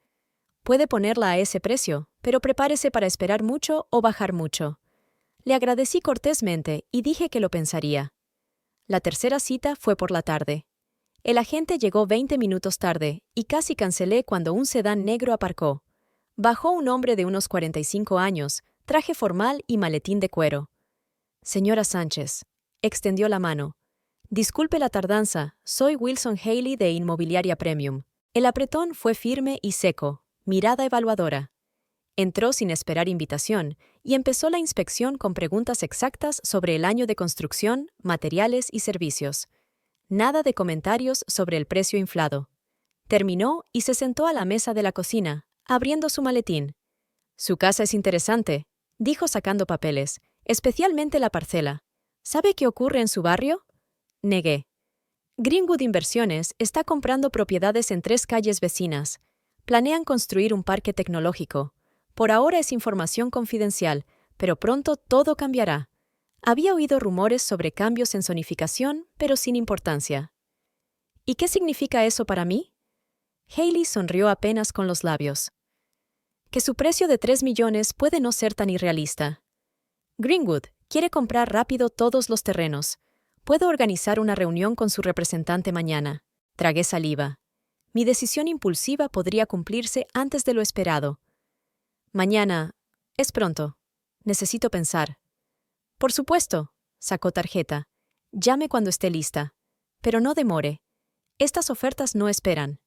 Puede ponerla a ese precio, pero prepárese para esperar mucho o bajar mucho». Le agradecí cortésmente y dije que lo pensaría. La tercera cita fue por la tarde. El agente llegó 20 minutos tarde y casi cancelé cuando un sedán negro aparcó. Bajó un hombre de unos 45 años, traje formal y maletín de cuero. «Señora Sánchez», extendió la mano. «Disculpe la tardanza, soy Wilson Haley de Inmobiliaria Premium». El apretón fue firme y seco, mirada evaluadora. Entró sin esperar invitación y empezó la inspección con preguntas exactas sobre el año de construcción, materiales y servicios. Nada de comentarios sobre el precio inflado. Terminó y se sentó a la mesa de la cocina, abriendo su maletín. Su casa es interesante, dijo sacando papeles, especialmente la parcela. ¿Sabe qué ocurre en su barrio? Negué. Greenwood Inversiones está comprando propiedades en 3 calles vecinas. Planean construir un parque tecnológico. Por ahora es información confidencial, pero pronto todo cambiará. Había oído rumores sobre cambios en zonificación, pero sin importancia. ¿Y qué significa eso para mí? Hailey sonrió apenas con los labios. Que su precio de 3 millones puede no ser tan irrealista. Greenwood quiere comprar rápido todos los terrenos. Puedo organizar una reunión con su representante mañana. Tragué saliva. Mi decisión impulsiva podría cumplirse antes de lo esperado. Mañana. Es pronto. Necesito pensar. Por supuesto. Sacó tarjeta. Llame cuando esté lista. Pero no demore. Estas ofertas no esperan.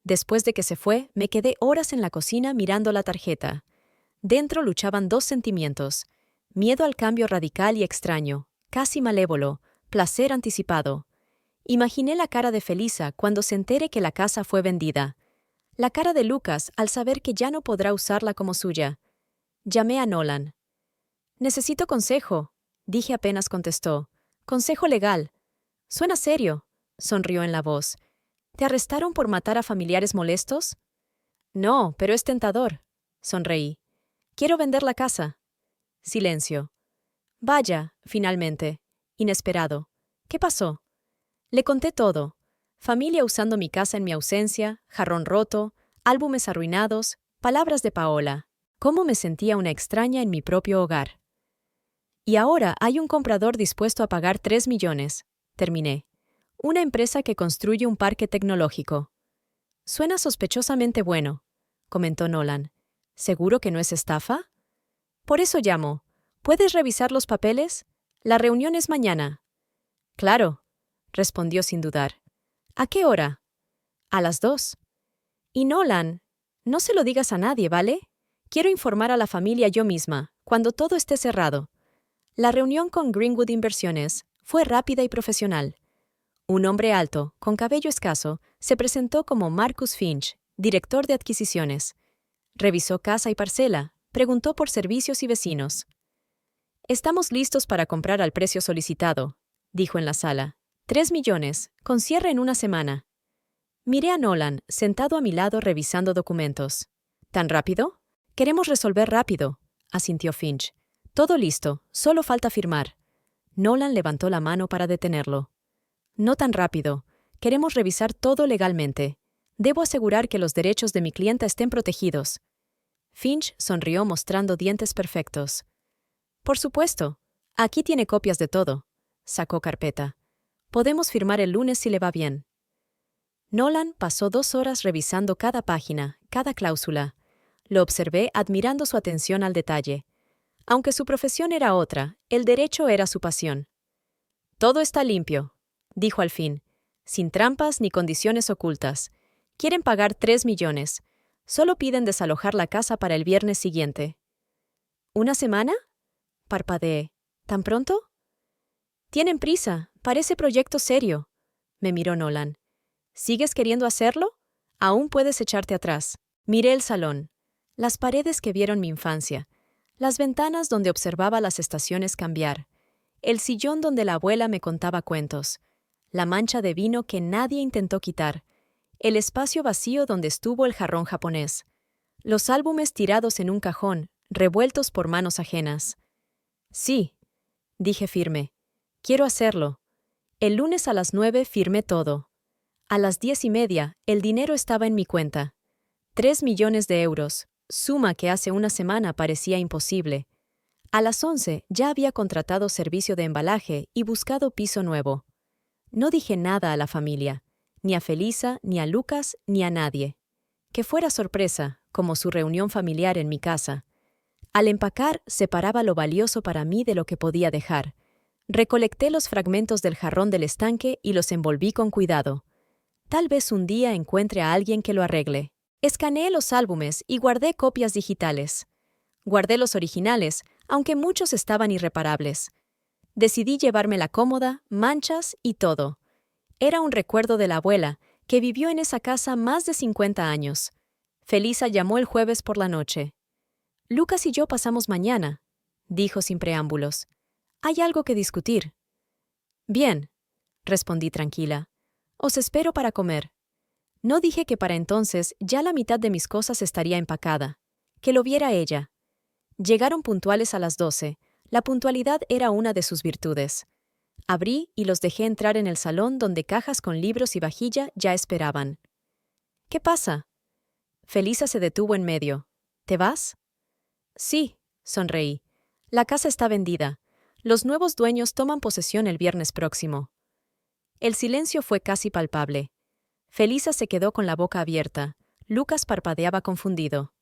Después de que se fue, me quedé horas en la cocina mirando la tarjeta. Dentro luchaban 2 sentimientos. Miedo al cambio radical y extraño, casi malévolo, placer anticipado. Imaginé la cara de Felisa cuando se entere que la casa fue vendida. La cara de Lucas al saber que ya no podrá usarla como suya. Llamé a Nolan. «Necesito consejo», dije apenas contestó. «Consejo legal». «Suena serio», sonrió en la voz. «¿Te arrestaron por matar a familiares molestos?» «No, pero es tentador», sonreí. «Quiero vender la casa». Silencio. «Vaya», finalmente. Inesperado. «¿Qué pasó?» Le conté todo. Familia usando mi casa en mi ausencia, jarrón roto, álbumes arruinados, palabras de Paola. Cómo me sentía una extraña en mi propio hogar. «Y ahora hay un comprador dispuesto a pagar 3 millones», terminé. «Una empresa que construye un parque tecnológico». «Suena sospechosamente bueno», comentó Nolan. «¿Seguro que no es estafa?» «Por eso llamo. ¿Puedes revisar los papeles? La reunión es mañana». «Claro», respondió sin dudar. «¿A qué hora?» «A las 2». «Y Nolan, no se lo digas a nadie, ¿vale? Quiero informar a la familia yo misma, cuando todo esté cerrado». La reunión con Greenwood Inversiones fue rápida y profesional. Un hombre alto, con cabello escaso, se presentó como Marcus Finch, director de adquisiciones. Revisó casa y parcela, preguntó por servicios y vecinos. «Estamos listos para comprar al precio solicitado», dijo en la sala. 3 millones, con cierre en una semana. Miré a Nolan, sentado a mi lado revisando documentos. ¿Tan rápido? Queremos resolver rápido, asintió Finch. Todo listo, solo falta firmar. Nolan levantó la mano para detenerlo. No tan rápido. Queremos revisar todo legalmente. Debo asegurar que los derechos de mi clienta estén protegidos. Finch sonrió mostrando dientes perfectos. Por supuesto. Aquí tiene copias de todo. Sacó carpeta. Podemos firmar el lunes si le va bien. Nolan pasó 2 horas revisando cada página, cada cláusula. Lo observé admirando su atención al detalle. Aunque su profesión era otra, el derecho era su pasión. «Todo está limpio», dijo al fin, sin trampas ni condiciones ocultas. «Quieren pagar 3 millones. Solo piden desalojar la casa para el viernes siguiente». «¿Una semana?» Parpadeé. ¿Tan pronto? «Tienen prisa. Parece proyecto serio», me miró Nolan. «¿Sigues queriendo hacerlo? Aún puedes echarte atrás». Miré el salón. Las paredes que vieron mi infancia. Las ventanas donde observaba las estaciones cambiar. El sillón donde la abuela me contaba cuentos. La mancha de vino que nadie intentó quitar. El espacio vacío donde estuvo el jarrón japonés. Los álbumes tirados en un cajón, revueltos por manos ajenas. «Sí», dije firme. «Quiero hacerlo». El lunes a las 9 firmé todo. A las 10:30, el dinero estaba en mi cuenta. 3 millones de euros, suma que hace una semana parecía imposible. A las 11 ya había contratado servicio de embalaje y buscado piso nuevo. No dije nada a la familia, ni a Felisa, ni a Lucas, ni a nadie. Que fuera sorpresa, como su reunión familiar en mi casa. Al empacar, separaba lo valioso para mí de lo que podía dejar. Recolecté los fragmentos del jarrón del estanque y los envolví con cuidado. Tal vez un día encuentre a alguien que lo arregle. Escaneé los álbumes y guardé copias digitales. Guardé los originales, aunque muchos estaban irreparables. Decidí llevarme la cómoda, manchas y todo. Era un recuerdo de la abuela, que vivió en esa casa más de 50 años. Felisa llamó el jueves por la noche. Lucas y yo pasamos mañana, dijo sin preámbulos. Hay algo que discutir. Bien, respondí tranquila. Os espero para comer. No dije que para entonces ya la mitad de mis cosas estaría empacada. Que lo viera ella. Llegaron puntuales a las 12. La puntualidad era una de sus virtudes. Abrí y los dejé entrar en el salón donde cajas con libros y vajilla ya esperaban. ¿Qué pasa? Felisa se detuvo en medio. ¿Te vas? Sí, sonreí. La casa está vendida. Los nuevos dueños toman posesión el viernes próximo. El silencio fue casi palpable. Felisa se quedó con la boca abierta. Lucas parpadeaba confundido.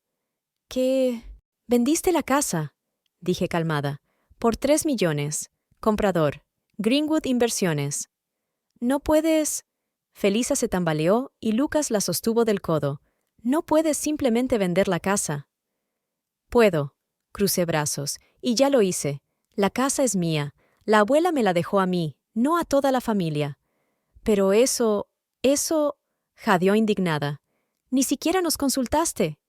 ¿Qué? Vendiste la casa, dije calmada. Por 3 millones. Comprador. Greenwood Inversiones. No puedes. Felisa se tambaleó y Lucas la sostuvo del codo. No puedes simplemente vender la casa. Puedo. Crucé brazos. Y ya lo hice. La casa es mía. La abuela me la dejó a mí, no a toda la familia. Pero eso... jadeó indignada. Ni siquiera nos consultaste.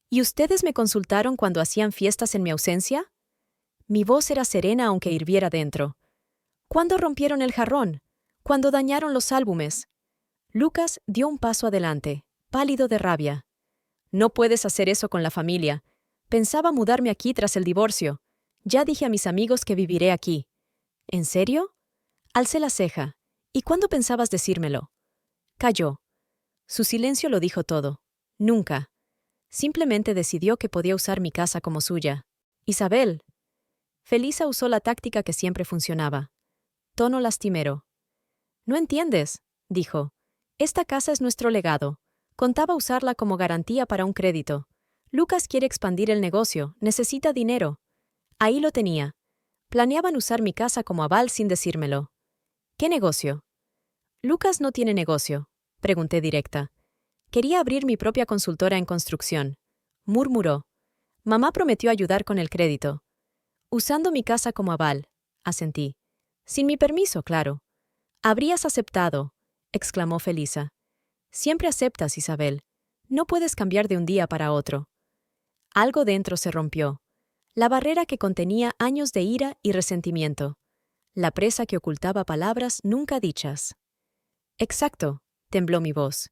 ¿Y ustedes me consultaron cuando hacían fiestas en mi ausencia? Mi voz era serena aunque hirviera dentro. ¿Cuándo rompieron el jarrón? ¿Cuándo dañaron los álbumes? Lucas dio un paso adelante, pálido de rabia. No puedes hacer eso con la familia. Pensaba mudarme aquí tras el divorcio. Ya dije a mis amigos que viviré aquí. ¿En serio? Alcé la ceja. ¿Y cuándo pensabas decírmelo? Calló. Su silencio lo dijo todo. Nunca. Simplemente decidió que podía usar mi casa como suya. Isabel. Felisa usó la táctica que siempre funcionaba. Tono lastimero. No entiendes, dijo. Esta casa es nuestro legado. Contaba usarla como garantía para un crédito. Lucas quiere expandir el negocio, necesita dinero. Ahí lo tenía. Planeaban usar mi casa como aval sin decírmelo. ¿Qué negocio? Lucas no tiene negocio, pregunté directa. Quería abrir mi propia consultora en construcción. Murmuró. Mamá prometió ayudar con el crédito. Usando mi casa como aval, asentí. Sin mi permiso, claro. Habrías aceptado, exclamó Felisa. Siempre aceptas, Isabel. No puedes cambiar de un día para otro. Algo dentro se rompió. La barrera que contenía años de ira y resentimiento. La presa que ocultaba palabras nunca dichas. Exacto, tembló mi voz.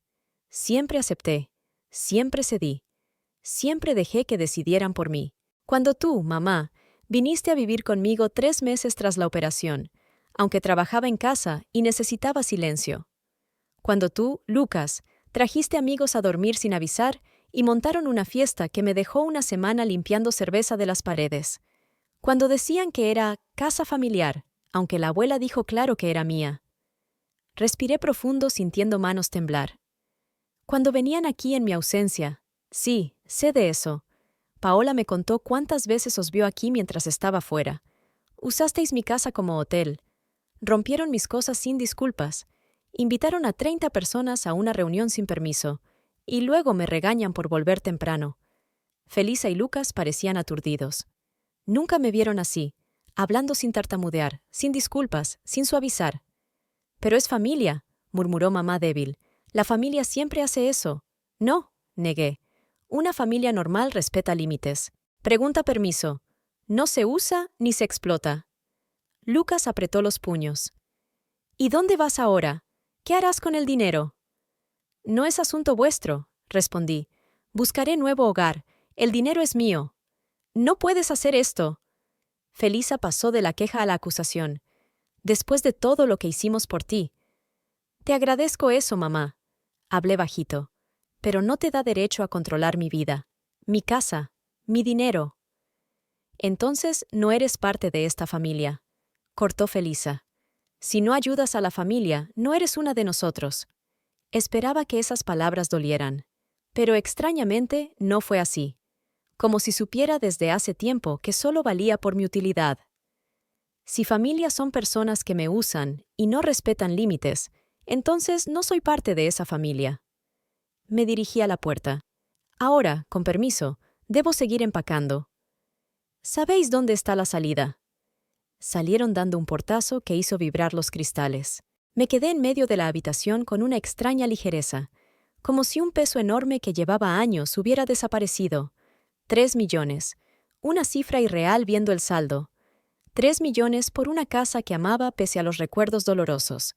Siempre acepté, siempre cedí, siempre dejé que decidieran por mí. Cuando tú, mamá, viniste a vivir conmigo 3 meses tras la operación, aunque trabajaba en casa y necesitaba silencio. Cuando tú, Lucas, trajiste amigos a dormir sin avisar y montaron una fiesta que me dejó una semana limpiando cerveza de las paredes. Cuando decían que era casa familiar, aunque la abuela dijo claro que era mía. Respiré profundo sintiendo manos temblar. Cuando venían aquí en mi ausencia, sí, sé de eso. Paola me contó cuántas veces os vio aquí mientras estaba fuera. Usasteis mi casa como hotel. Rompieron mis cosas sin disculpas. Invitaron a 30 personas a una reunión sin permiso. Y luego me regañan por volver temprano. Felisa y Lucas parecían aturdidos. Nunca me vieron así, hablando sin tartamudear, sin disculpas, sin suavizar. Pero es familia, murmuró mamá débil. La familia siempre hace eso. No, negué. Una familia normal respeta límites. Pregunta permiso. No se usa ni se explota. Lucas apretó los puños. ¿Y dónde vas ahora? ¿Qué harás con el dinero? No es asunto vuestro, respondí. Buscaré nuevo hogar. El dinero es mío. No puedes hacer esto. Felisa pasó de la queja a la acusación. Después de todo lo que hicimos por ti. Te agradezco eso, mamá. Hablé bajito. Pero no te da derecho a controlar mi vida, mi casa, mi dinero. Entonces no eres parte de esta familia, cortó Felisa. Si no ayudas a la familia, no eres una de nosotros. Esperaba que esas palabras dolieran, pero extrañamente no fue así, como si supiera desde hace tiempo que solo valía por mi utilidad. Si familias son personas que me usan y no respetan límites, entonces no soy parte de esa familia. Me dirigí a la puerta. Ahora, con permiso, debo seguir empacando. ¿Sabéis dónde está la salida? Salieron dando un portazo que hizo vibrar los cristales. Me quedé en medio de la habitación con una extraña ligereza, como si un peso enorme que llevaba años hubiera desaparecido. 3 millones. Una cifra irreal viendo el saldo. 3 millones por una casa que amaba pese a los recuerdos dolorosos.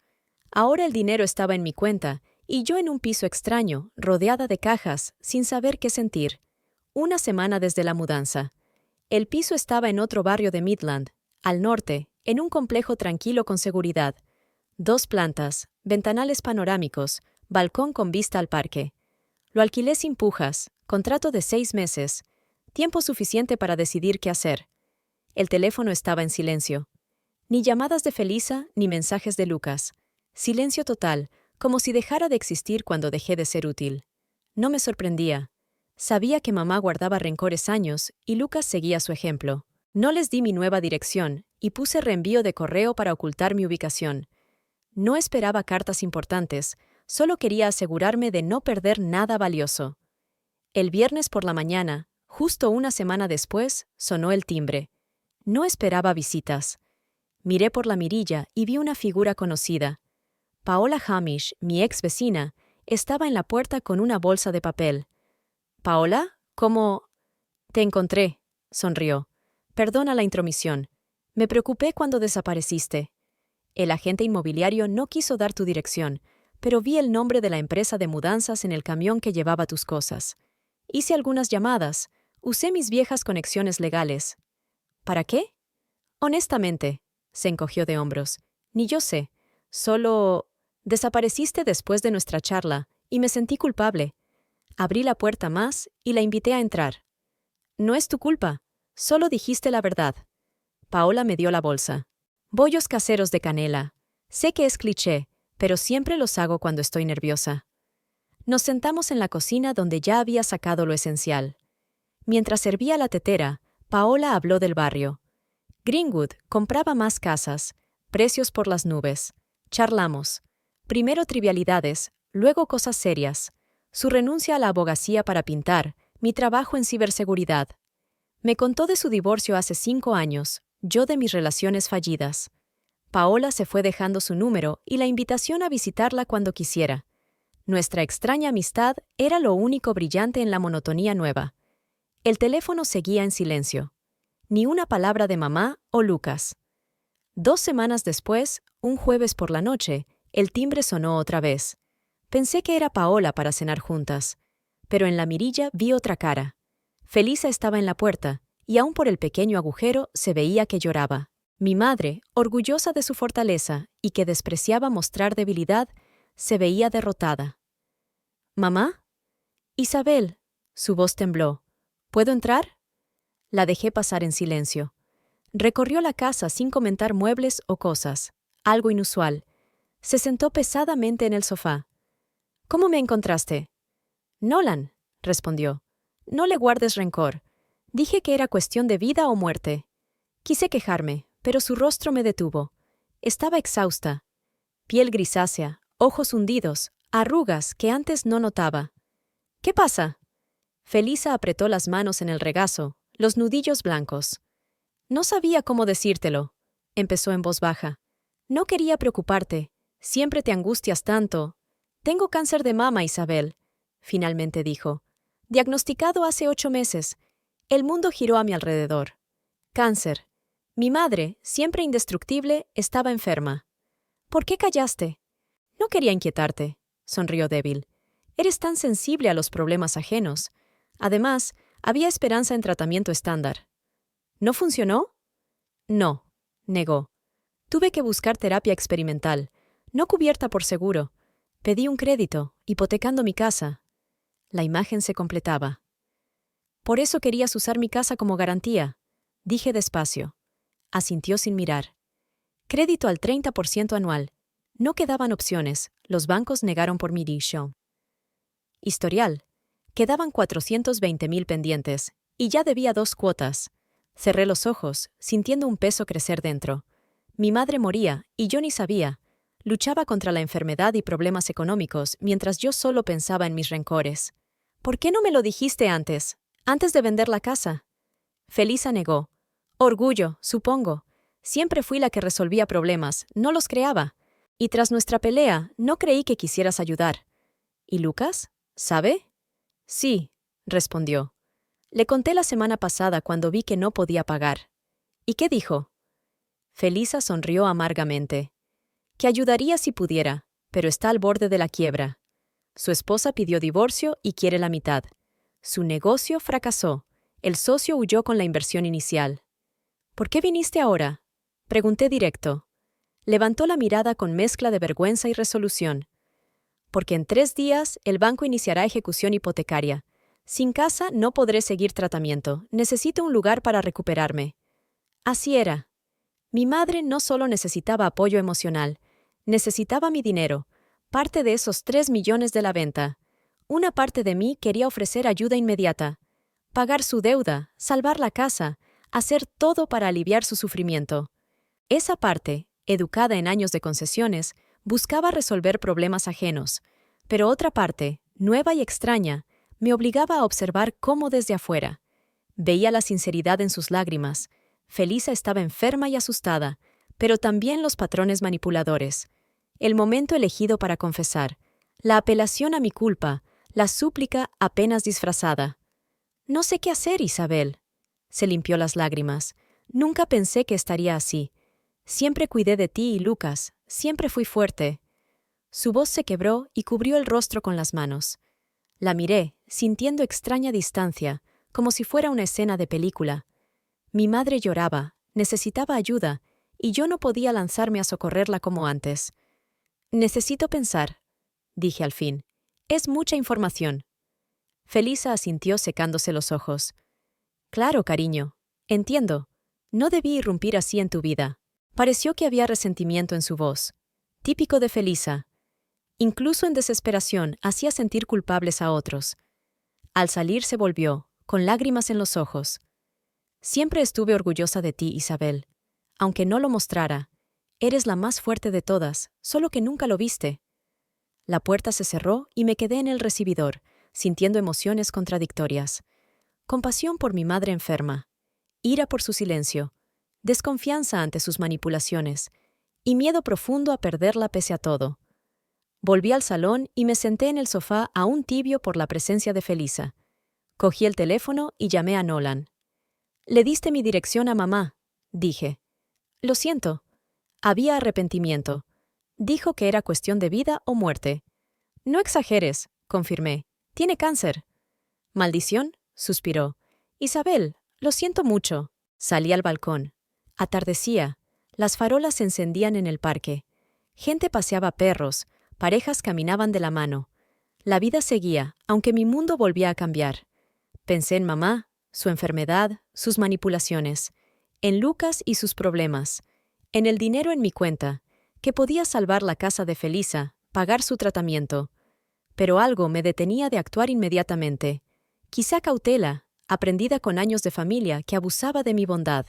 Ahora el dinero estaba en mi cuenta, y yo en un piso extraño, rodeada de cajas, sin saber qué sentir. Una semana desde la mudanza. El piso estaba en otro barrio de Midland, al norte, en un complejo tranquilo con seguridad. 2 plantas, ventanales panorámicos, balcón con vista al parque. Lo alquilé sin pujas, contrato de 6 meses, tiempo suficiente para decidir qué hacer. El teléfono estaba en silencio. Ni llamadas de Felisa, ni mensajes de Lucas. Silencio total, como si dejara de existir cuando dejé de ser útil. No me sorprendía. Sabía que mamá guardaba rencores años y Lucas seguía su ejemplo. No les di mi nueva dirección y puse reenvío de correo para ocultar mi ubicación. No esperaba cartas importantes, solo quería asegurarme de no perder nada valioso. El viernes por la mañana, justo una semana después, sonó el timbre. No esperaba visitas. Miré por la mirilla y vi una figura conocida. Paola Hamish, mi ex vecina, estaba en la puerta con una bolsa de papel. «¿Paola? ¿Cómo...?» «Te encontré», sonrió. «Perdona la intromisión. Me preocupé cuando desapareciste. El agente inmobiliario no quiso dar tu dirección, pero vi el nombre de la empresa de mudanzas en el camión que llevaba tus cosas. Hice algunas llamadas, usé mis viejas conexiones legales». «¿Para qué?» «Honestamente», se encogió de hombros. «Ni yo sé. Solo... desapareciste después de nuestra charla, y me sentí culpable. Abrí la puerta más y la invité a entrar». «No es tu culpa. Solo dijiste la verdad». Paola me dio la bolsa. «Bollos caseros de canela. Sé que es cliché, pero siempre los hago cuando estoy nerviosa». Nos sentamos en la cocina donde ya había sacado lo esencial. Mientras servía la tetera, Paola habló del barrio. Greenwood compraba más casas, precios por las nubes. Charlamos. Primero trivialidades, luego cosas serias. Su renuncia a la abogacía para pintar, mi trabajo en ciberseguridad. Me contó de su divorcio hace 5 años, yo de mis relaciones fallidas. Paola se fue dejando su número y la invitación a visitarla cuando quisiera. Nuestra extraña amistad era lo único brillante en la monotonía nueva. El teléfono seguía en silencio. Ni una palabra de mamá o Lucas. 2 semanas después, un jueves por la noche, el timbre sonó otra vez. Pensé que era Paola para cenar juntas, pero en la mirilla vi otra cara. Felisa estaba en la puerta, y aún por el pequeño agujero se veía que lloraba. Mi madre, orgullosa de su fortaleza y que despreciaba mostrar debilidad, se veía derrotada. «¿Mamá?» «Isabel», su voz tembló. «¿Puedo entrar?» La dejé pasar en silencio. Recorrió la casa sin comentar muebles o cosas, algo inusual. Se sentó pesadamente en el sofá. «¿Cómo me encontraste?» «Nolan», respondió. «No le guardes rencor. Dije que era cuestión de vida o muerte». Quise quejarme, pero su rostro me detuvo. Estaba exhausta. Piel grisácea, ojos hundidos, arrugas que antes no notaba. «¿Qué pasa?» Felisa apretó las manos en el regazo, los nudillos blancos. «No sabía cómo decírtelo», empezó en voz baja. «No quería preocuparte. Siempre te angustias tanto. Tengo cáncer de mama, Isabel», finalmente dijo. «Diagnosticado hace 8 meses. El mundo giró a mi alrededor. Cáncer. Mi madre, siempre indestructible, estaba enferma». «¿Por qué callaste?» «No quería inquietarte», sonrió débil. «Eres tan sensible a los problemas ajenos. Además, había esperanza en tratamiento estándar». «¿No funcionó?» «No», negó. «Tuve que buscar terapia experimental, no cubierta por seguro. Pedí un crédito, hipotecando mi casa». La imagen se completaba. «Por eso querías usar mi casa como garantía», dije despacio. Asintió sin mirar. «Crédito al 30% anual. No quedaban opciones, los bancos negaron por mi decisión». Historial. Quedaban 420,000 pendientes, y ya debía 2 cuotas. Cerré los ojos, sintiendo un peso crecer dentro. Mi madre moría, y yo ni sabía. Luchaba contra la enfermedad y problemas económicos, mientras yo solo pensaba en mis rencores. «¿Por qué no me lo dijiste antes? Antes de vender la casa?» Felisa negó. «Orgullo, supongo. Siempre fui la que resolvía problemas, no los creaba. Y tras nuestra pelea, no creí que quisieras ayudar. ¿Y Lucas? ¿Sabe? Sí, respondió. Le conté la semana pasada cuando vi que no podía pagar. ¿Y qué dijo? Felisa sonrió amargamente. Que ayudaría si pudiera, pero está al borde de la quiebra. Su esposa pidió divorcio y quiere la mitad. Su negocio fracasó. El socio huyó con la inversión inicial. ¿Por qué viniste ahora? Pregunté directo. Levantó la mirada con mezcla de vergüenza y resolución. Porque en 3 días el banco iniciará ejecución hipotecaria. Sin casa no podré seguir tratamiento. Necesito un lugar para recuperarme. Así era. Mi madre no solo necesitaba apoyo emocional, necesitaba mi dinero, parte de esos 3 millones de la venta. Una parte de mí quería ofrecer ayuda inmediata, pagar su deuda, salvar la casa, hacer todo para aliviar su sufrimiento. Esa parte, educada en años de concesiones, buscaba resolver problemas ajenos, pero otra parte, nueva y extraña, me obligaba a observar cómo desde afuera. Veía la sinceridad en sus lágrimas. Felisa estaba enferma y asustada, pero también los patrones manipuladores. El momento elegido para confesar, la apelación a mi culpa, la súplica apenas disfrazada. No sé qué hacer, Isabel. Se limpió las lágrimas. Nunca pensé que estaría así. Siempre cuidé de ti y Lucas, siempre fui fuerte. Su voz se quebró y cubrió el rostro con las manos. La miré, sintiendo extraña distancia, como si fuera una escena de película. Mi madre lloraba, necesitaba ayuda, y yo no podía lanzarme a socorrerla como antes. Necesito pensar, dije al fin. Es mucha información. Felisa asintió secándose los ojos. Claro, cariño. Entiendo. No debí irrumpir así en tu vida. Pareció que había resentimiento en su voz. Típico de Felisa. Incluso en desesperación hacía sentir culpables a otros. Al salir se volvió, con lágrimas en los ojos. Siempre estuve orgullosa de ti, Isabel. Aunque no lo mostrara, eres la más fuerte de todas, solo que nunca lo viste. La puerta se cerró y me quedé en el recibidor, sintiendo emociones contradictorias. Compasión por mi madre enferma, ira por su silencio, desconfianza ante sus manipulaciones y miedo profundo a perderla pese a todo. Volví al salón y me senté en el sofá aún tibio por la presencia de Felisa. Cogí el teléfono y llamé a Nolan. «Le diste mi dirección a mamá», dije. «Lo siento». Había arrepentimiento. Dijo que era cuestión de vida o muerte. «No exageres», confirmé. «Tiene cáncer». «¿Maldición?», suspiró. «Isabel, lo siento mucho». Salí al balcón. Atardecía. Las farolas se encendían en el parque. Gente paseaba perros, parejas caminaban de la mano. La vida seguía, aunque mi mundo volvía a cambiar. Pensé en mamá, su enfermedad, sus manipulaciones, en Lucas y sus problemas, en el dinero en mi cuenta, que podía salvar la casa de Felisa, pagar su tratamiento. Pero algo me detenía de actuar inmediatamente. Quizá cautela, aprendida con años de familia que abusaba de mi bondad,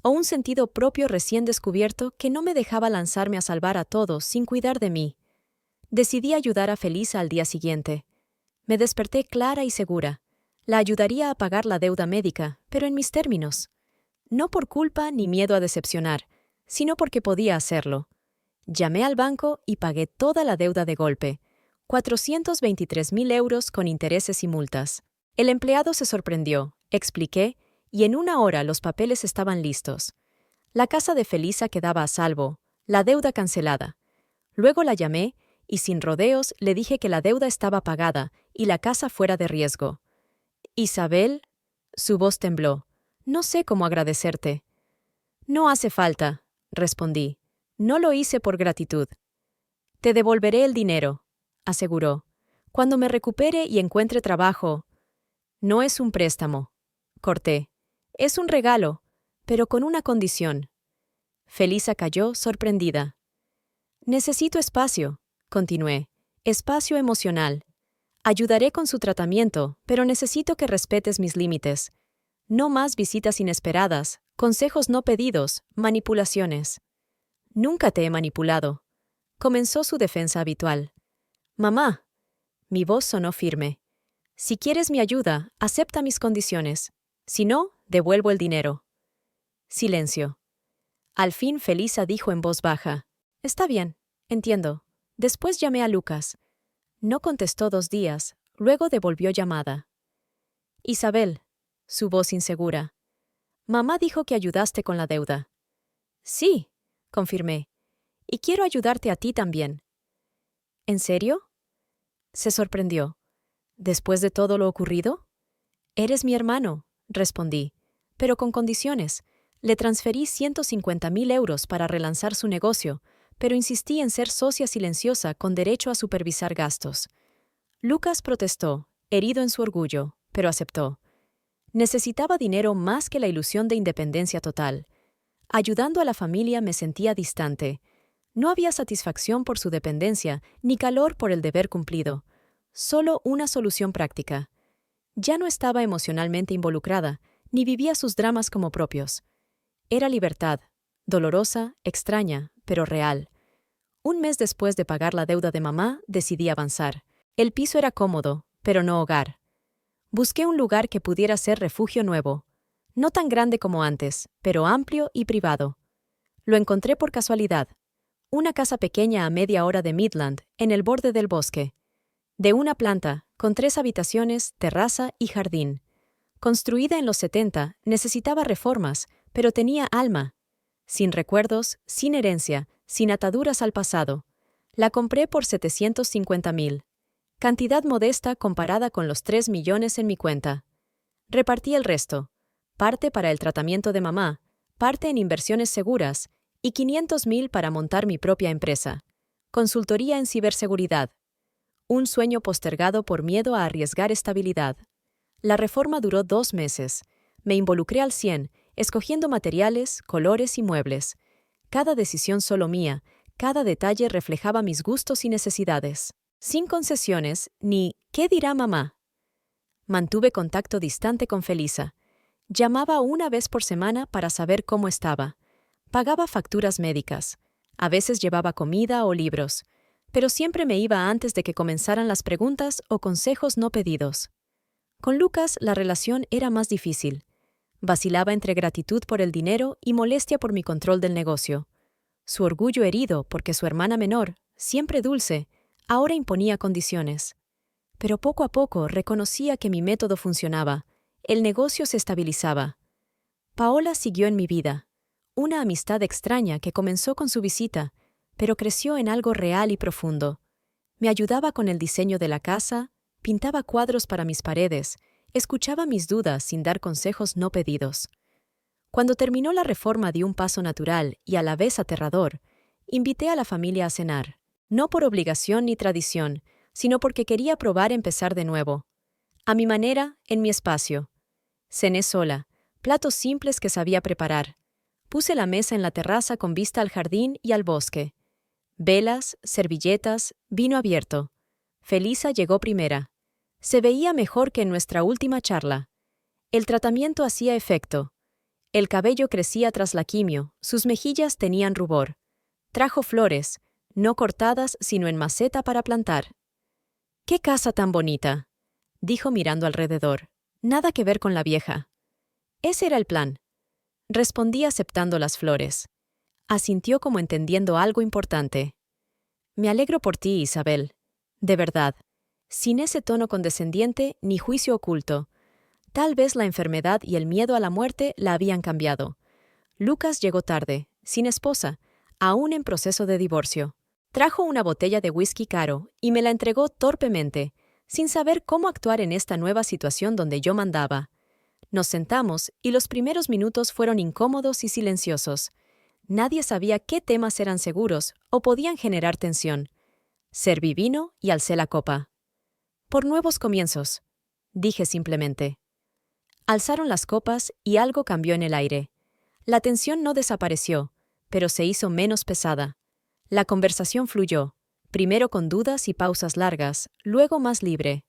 o un sentido propio recién descubierto que no me dejaba lanzarme a salvar a todos sin cuidar de mí. Decidí ayudar a Felisa al día siguiente. Me desperté clara y segura. La ayudaría a pagar la deuda médica, pero en mis términos. No por culpa ni miedo a decepcionar, sino porque podía hacerlo. Llamé al banco y pagué toda la deuda de golpe, 423.000 euros con intereses y multas. El empleado se sorprendió, expliqué, y en 1 hora los papeles estaban listos. La casa de Felisa quedaba a salvo, la deuda cancelada. Luego la llamé y sin rodeos le dije que la deuda estaba pagada y la casa fuera de riesgo. «Isabel», su voz tembló, «no sé cómo agradecerte». «No hace falta», respondí. «No lo hice por gratitud». «Te devolveré el dinero», aseguró. «Cuando me recupere y encuentre trabajo». «No es un préstamo», corté. «Es un regalo, pero con una condición». Felisa calló, sorprendida. «Necesito espacio», continué. «Espacio emocional. Ayudaré con su tratamiento, pero necesito que respetes mis límites. No más visitas inesperadas, consejos no pedidos, manipulaciones». «Nunca te he manipulado», comenzó su defensa habitual. «Mamá». Mi voz sonó firme. «Si quieres mi ayuda, acepta mis condiciones. Si no, devuelvo el dinero». Silencio. Al fin Felisa dijo en voz baja. «Está bien, Entiendo. Después llamé a Lucas. No contestó 2 días, luego devolvió llamada. Isabel, su voz insegura. Mamá dijo que ayudaste con la deuda. Sí, confirmé. Y quiero ayudarte a ti también. ¿En serio? Se sorprendió. ¿Después de todo lo ocurrido? Eres mi hermano, respondí, pero con condiciones. Le transferí 150.000 euros para relanzar su negocio, pero insistí en ser socia silenciosa con derecho a supervisar gastos. Lucas protestó, herido en su orgullo, pero aceptó. Necesitaba dinero más que la ilusión de independencia total. Ayudando a la familia me sentía distante. No había satisfacción por su dependencia, ni calor por el deber cumplido. Solo una solución práctica. Ya no estaba emocionalmente involucrada, ni vivía sus dramas como propios. Era libertad, dolorosa, extraña, pero real. Un mes después de pagar la deuda de mamá, decidí avanzar. El piso era cómodo, pero no hogar. Busqué un lugar que pudiera ser refugio nuevo. No tan grande como antes, pero amplio y privado. Lo encontré por casualidad. Una casa pequeña a media hora de Midland, en el borde del bosque. De una planta, con 3 habitaciones, terraza y jardín. Construida en los 70, necesitaba reformas, pero tenía alma. Sin recuerdos, sin herencia, sin ataduras al pasado. La compré por 750.000. Cantidad modesta comparada con los 3 millones en mi cuenta. Repartí el resto. Parte para el tratamiento de mamá, parte en inversiones seguras y 500.000 para montar mi propia empresa. Consultoría en ciberseguridad. Un sueño postergado por miedo a arriesgar estabilidad. La reforma duró 2 meses. Me involucré al 100, escogiendo materiales, colores y muebles. Cada decisión solo mía, cada detalle reflejaba mis gustos y necesidades. Sin concesiones, ni ¿qué dirá mamá? Mantuve contacto distante con Felisa. Llamaba 1 vez por semana para saber cómo estaba. Pagaba facturas médicas. A veces llevaba comida o libros. Pero siempre me iba antes de que comenzaran las preguntas o consejos no pedidos. Con Lucas la relación era más difícil. Vacilaba entre gratitud por el dinero y molestia por mi control del negocio. Su orgullo herido porque su hermana menor, siempre dulce, ahora imponía condiciones. Pero poco a poco reconocía que mi método funcionaba. El negocio se estabilizaba. Paola siguió en mi vida. Una amistad extraña que comenzó con su visita, pero creció en algo real y profundo. Me ayudaba con el diseño de la casa, pintaba cuadros para mis paredes, escuchaba mis dudas sin dar consejos no pedidos. Cuando terminó la reforma di un paso natural y a la vez aterrador. Invité a la familia a cenar, no por obligación ni tradición, sino porque quería probar empezar de nuevo. A mi manera, en mi espacio. Cené sola, platos simples que sabía preparar. Puse la mesa en la terraza con vista al jardín y al bosque. Velas, servilletas, vino abierto. Felisa llegó primera. Se veía mejor que en nuestra última charla. El tratamiento hacía efecto. El cabello crecía tras la quimio, sus mejillas tenían rubor. Trajo flores, no cortadas sino en maceta para plantar. «¡Qué casa tan bonita!», dijo mirando alrededor. Nada que ver con la vieja. Ese era el plan. Respondí aceptando las flores. Asintió como entendiendo algo importante. Me alegro por ti, Isabel. De verdad. Sin ese tono condescendiente ni juicio oculto. Tal vez la enfermedad y el miedo a la muerte la habían cambiado. Lucas llegó tarde, sin esposa, aún en proceso de divorcio. Trajo una botella de whisky caro y me la entregó torpemente, sin saber cómo actuar en esta nueva situación donde yo mandaba. Nos sentamos y los primeros minutos fueron incómodos y silenciosos. Nadie sabía qué temas eran seguros o podían generar tensión. Serví vino y alcé la copa. Por nuevos comienzos, dije simplemente. Alzaron las copas y algo cambió en el aire. La tensión no desapareció, pero se hizo menos pesada. La conversación fluyó, primero con dudas y pausas largas, luego más libre.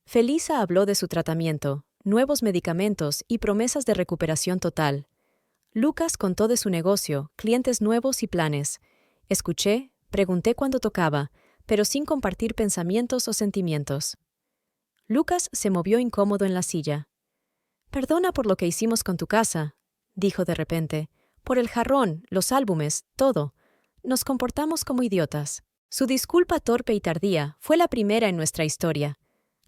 Felisa habló de su tratamiento, nuevos medicamentos y promesas de recuperación total. Lucas contó de su negocio, clientes nuevos y planes. Escuché, pregunté cuándo tocaba, pero sin compartir pensamientos o sentimientos. Lucas se movió incómodo en la silla. «Perdona por lo que hicimos con tu casa», dijo de repente. «Por el jarrón, los álbumes, todo. Nos comportamos como idiotas». Su disculpa torpe y tardía fue la primera en nuestra historia.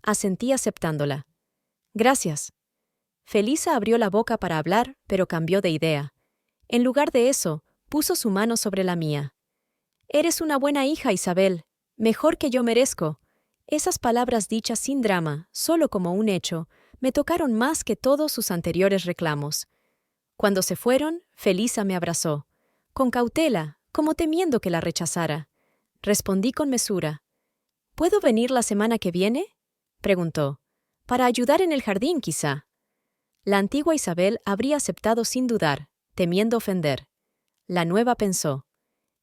Asentí aceptándola. Gracias. Felisa abrió la boca para hablar, pero cambió de idea. En lugar de eso, puso su mano sobre la mía. Eres una buena hija, Isabel. Mejor que yo merezco. Esas palabras dichas sin drama, solo como un hecho, me tocaron más que todos sus anteriores reclamos. Cuando se fueron, Felisa me abrazó. Con cautela, como temiendo que la rechazara. Respondí con mesura. ¿Puedo venir la semana que viene? Preguntó. Para ayudar en el jardín, quizá. La antigua Isabel habría aceptado sin dudar, temiendo ofender. La nueva pensó.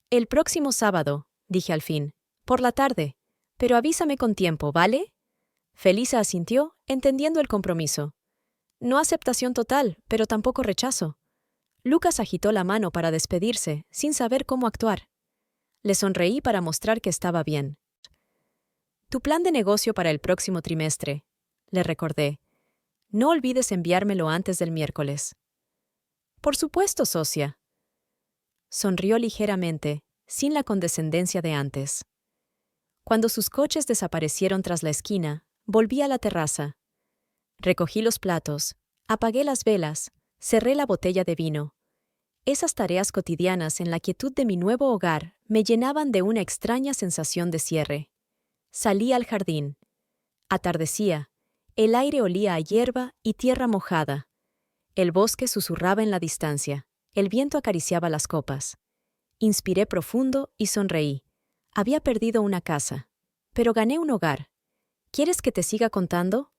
El próximo sábado, dije al fin, por la tarde, pero avísame con tiempo, ¿vale? Felisa asintió, entendiendo el compromiso. No aceptación total, pero tampoco rechazo. Lucas agitó la mano para despedirse, sin saber cómo actuar. Le sonreí para mostrar que estaba bien. Tu plan de negocio para el próximo trimestre, le recordé. No olvides enviármelo antes del miércoles. Por supuesto, socia. Sonrió ligeramente, sin la condescendencia de antes. Cuando sus coches desaparecieron tras la esquina, volví a la terraza. Recogí los platos, apagué las velas, cerré la botella de vino. Esas tareas cotidianas en la quietud de mi nuevo hogar me llenaban de una extraña sensación de cierre. Salí al jardín. Atardecía. El aire olía a hierba y tierra mojada. El bosque susurraba en la distancia. El viento acariciaba las copas. Inspiré profundo y sonreí. Había perdido una casa, pero gané un hogar. ¿Quieres que te siga contando?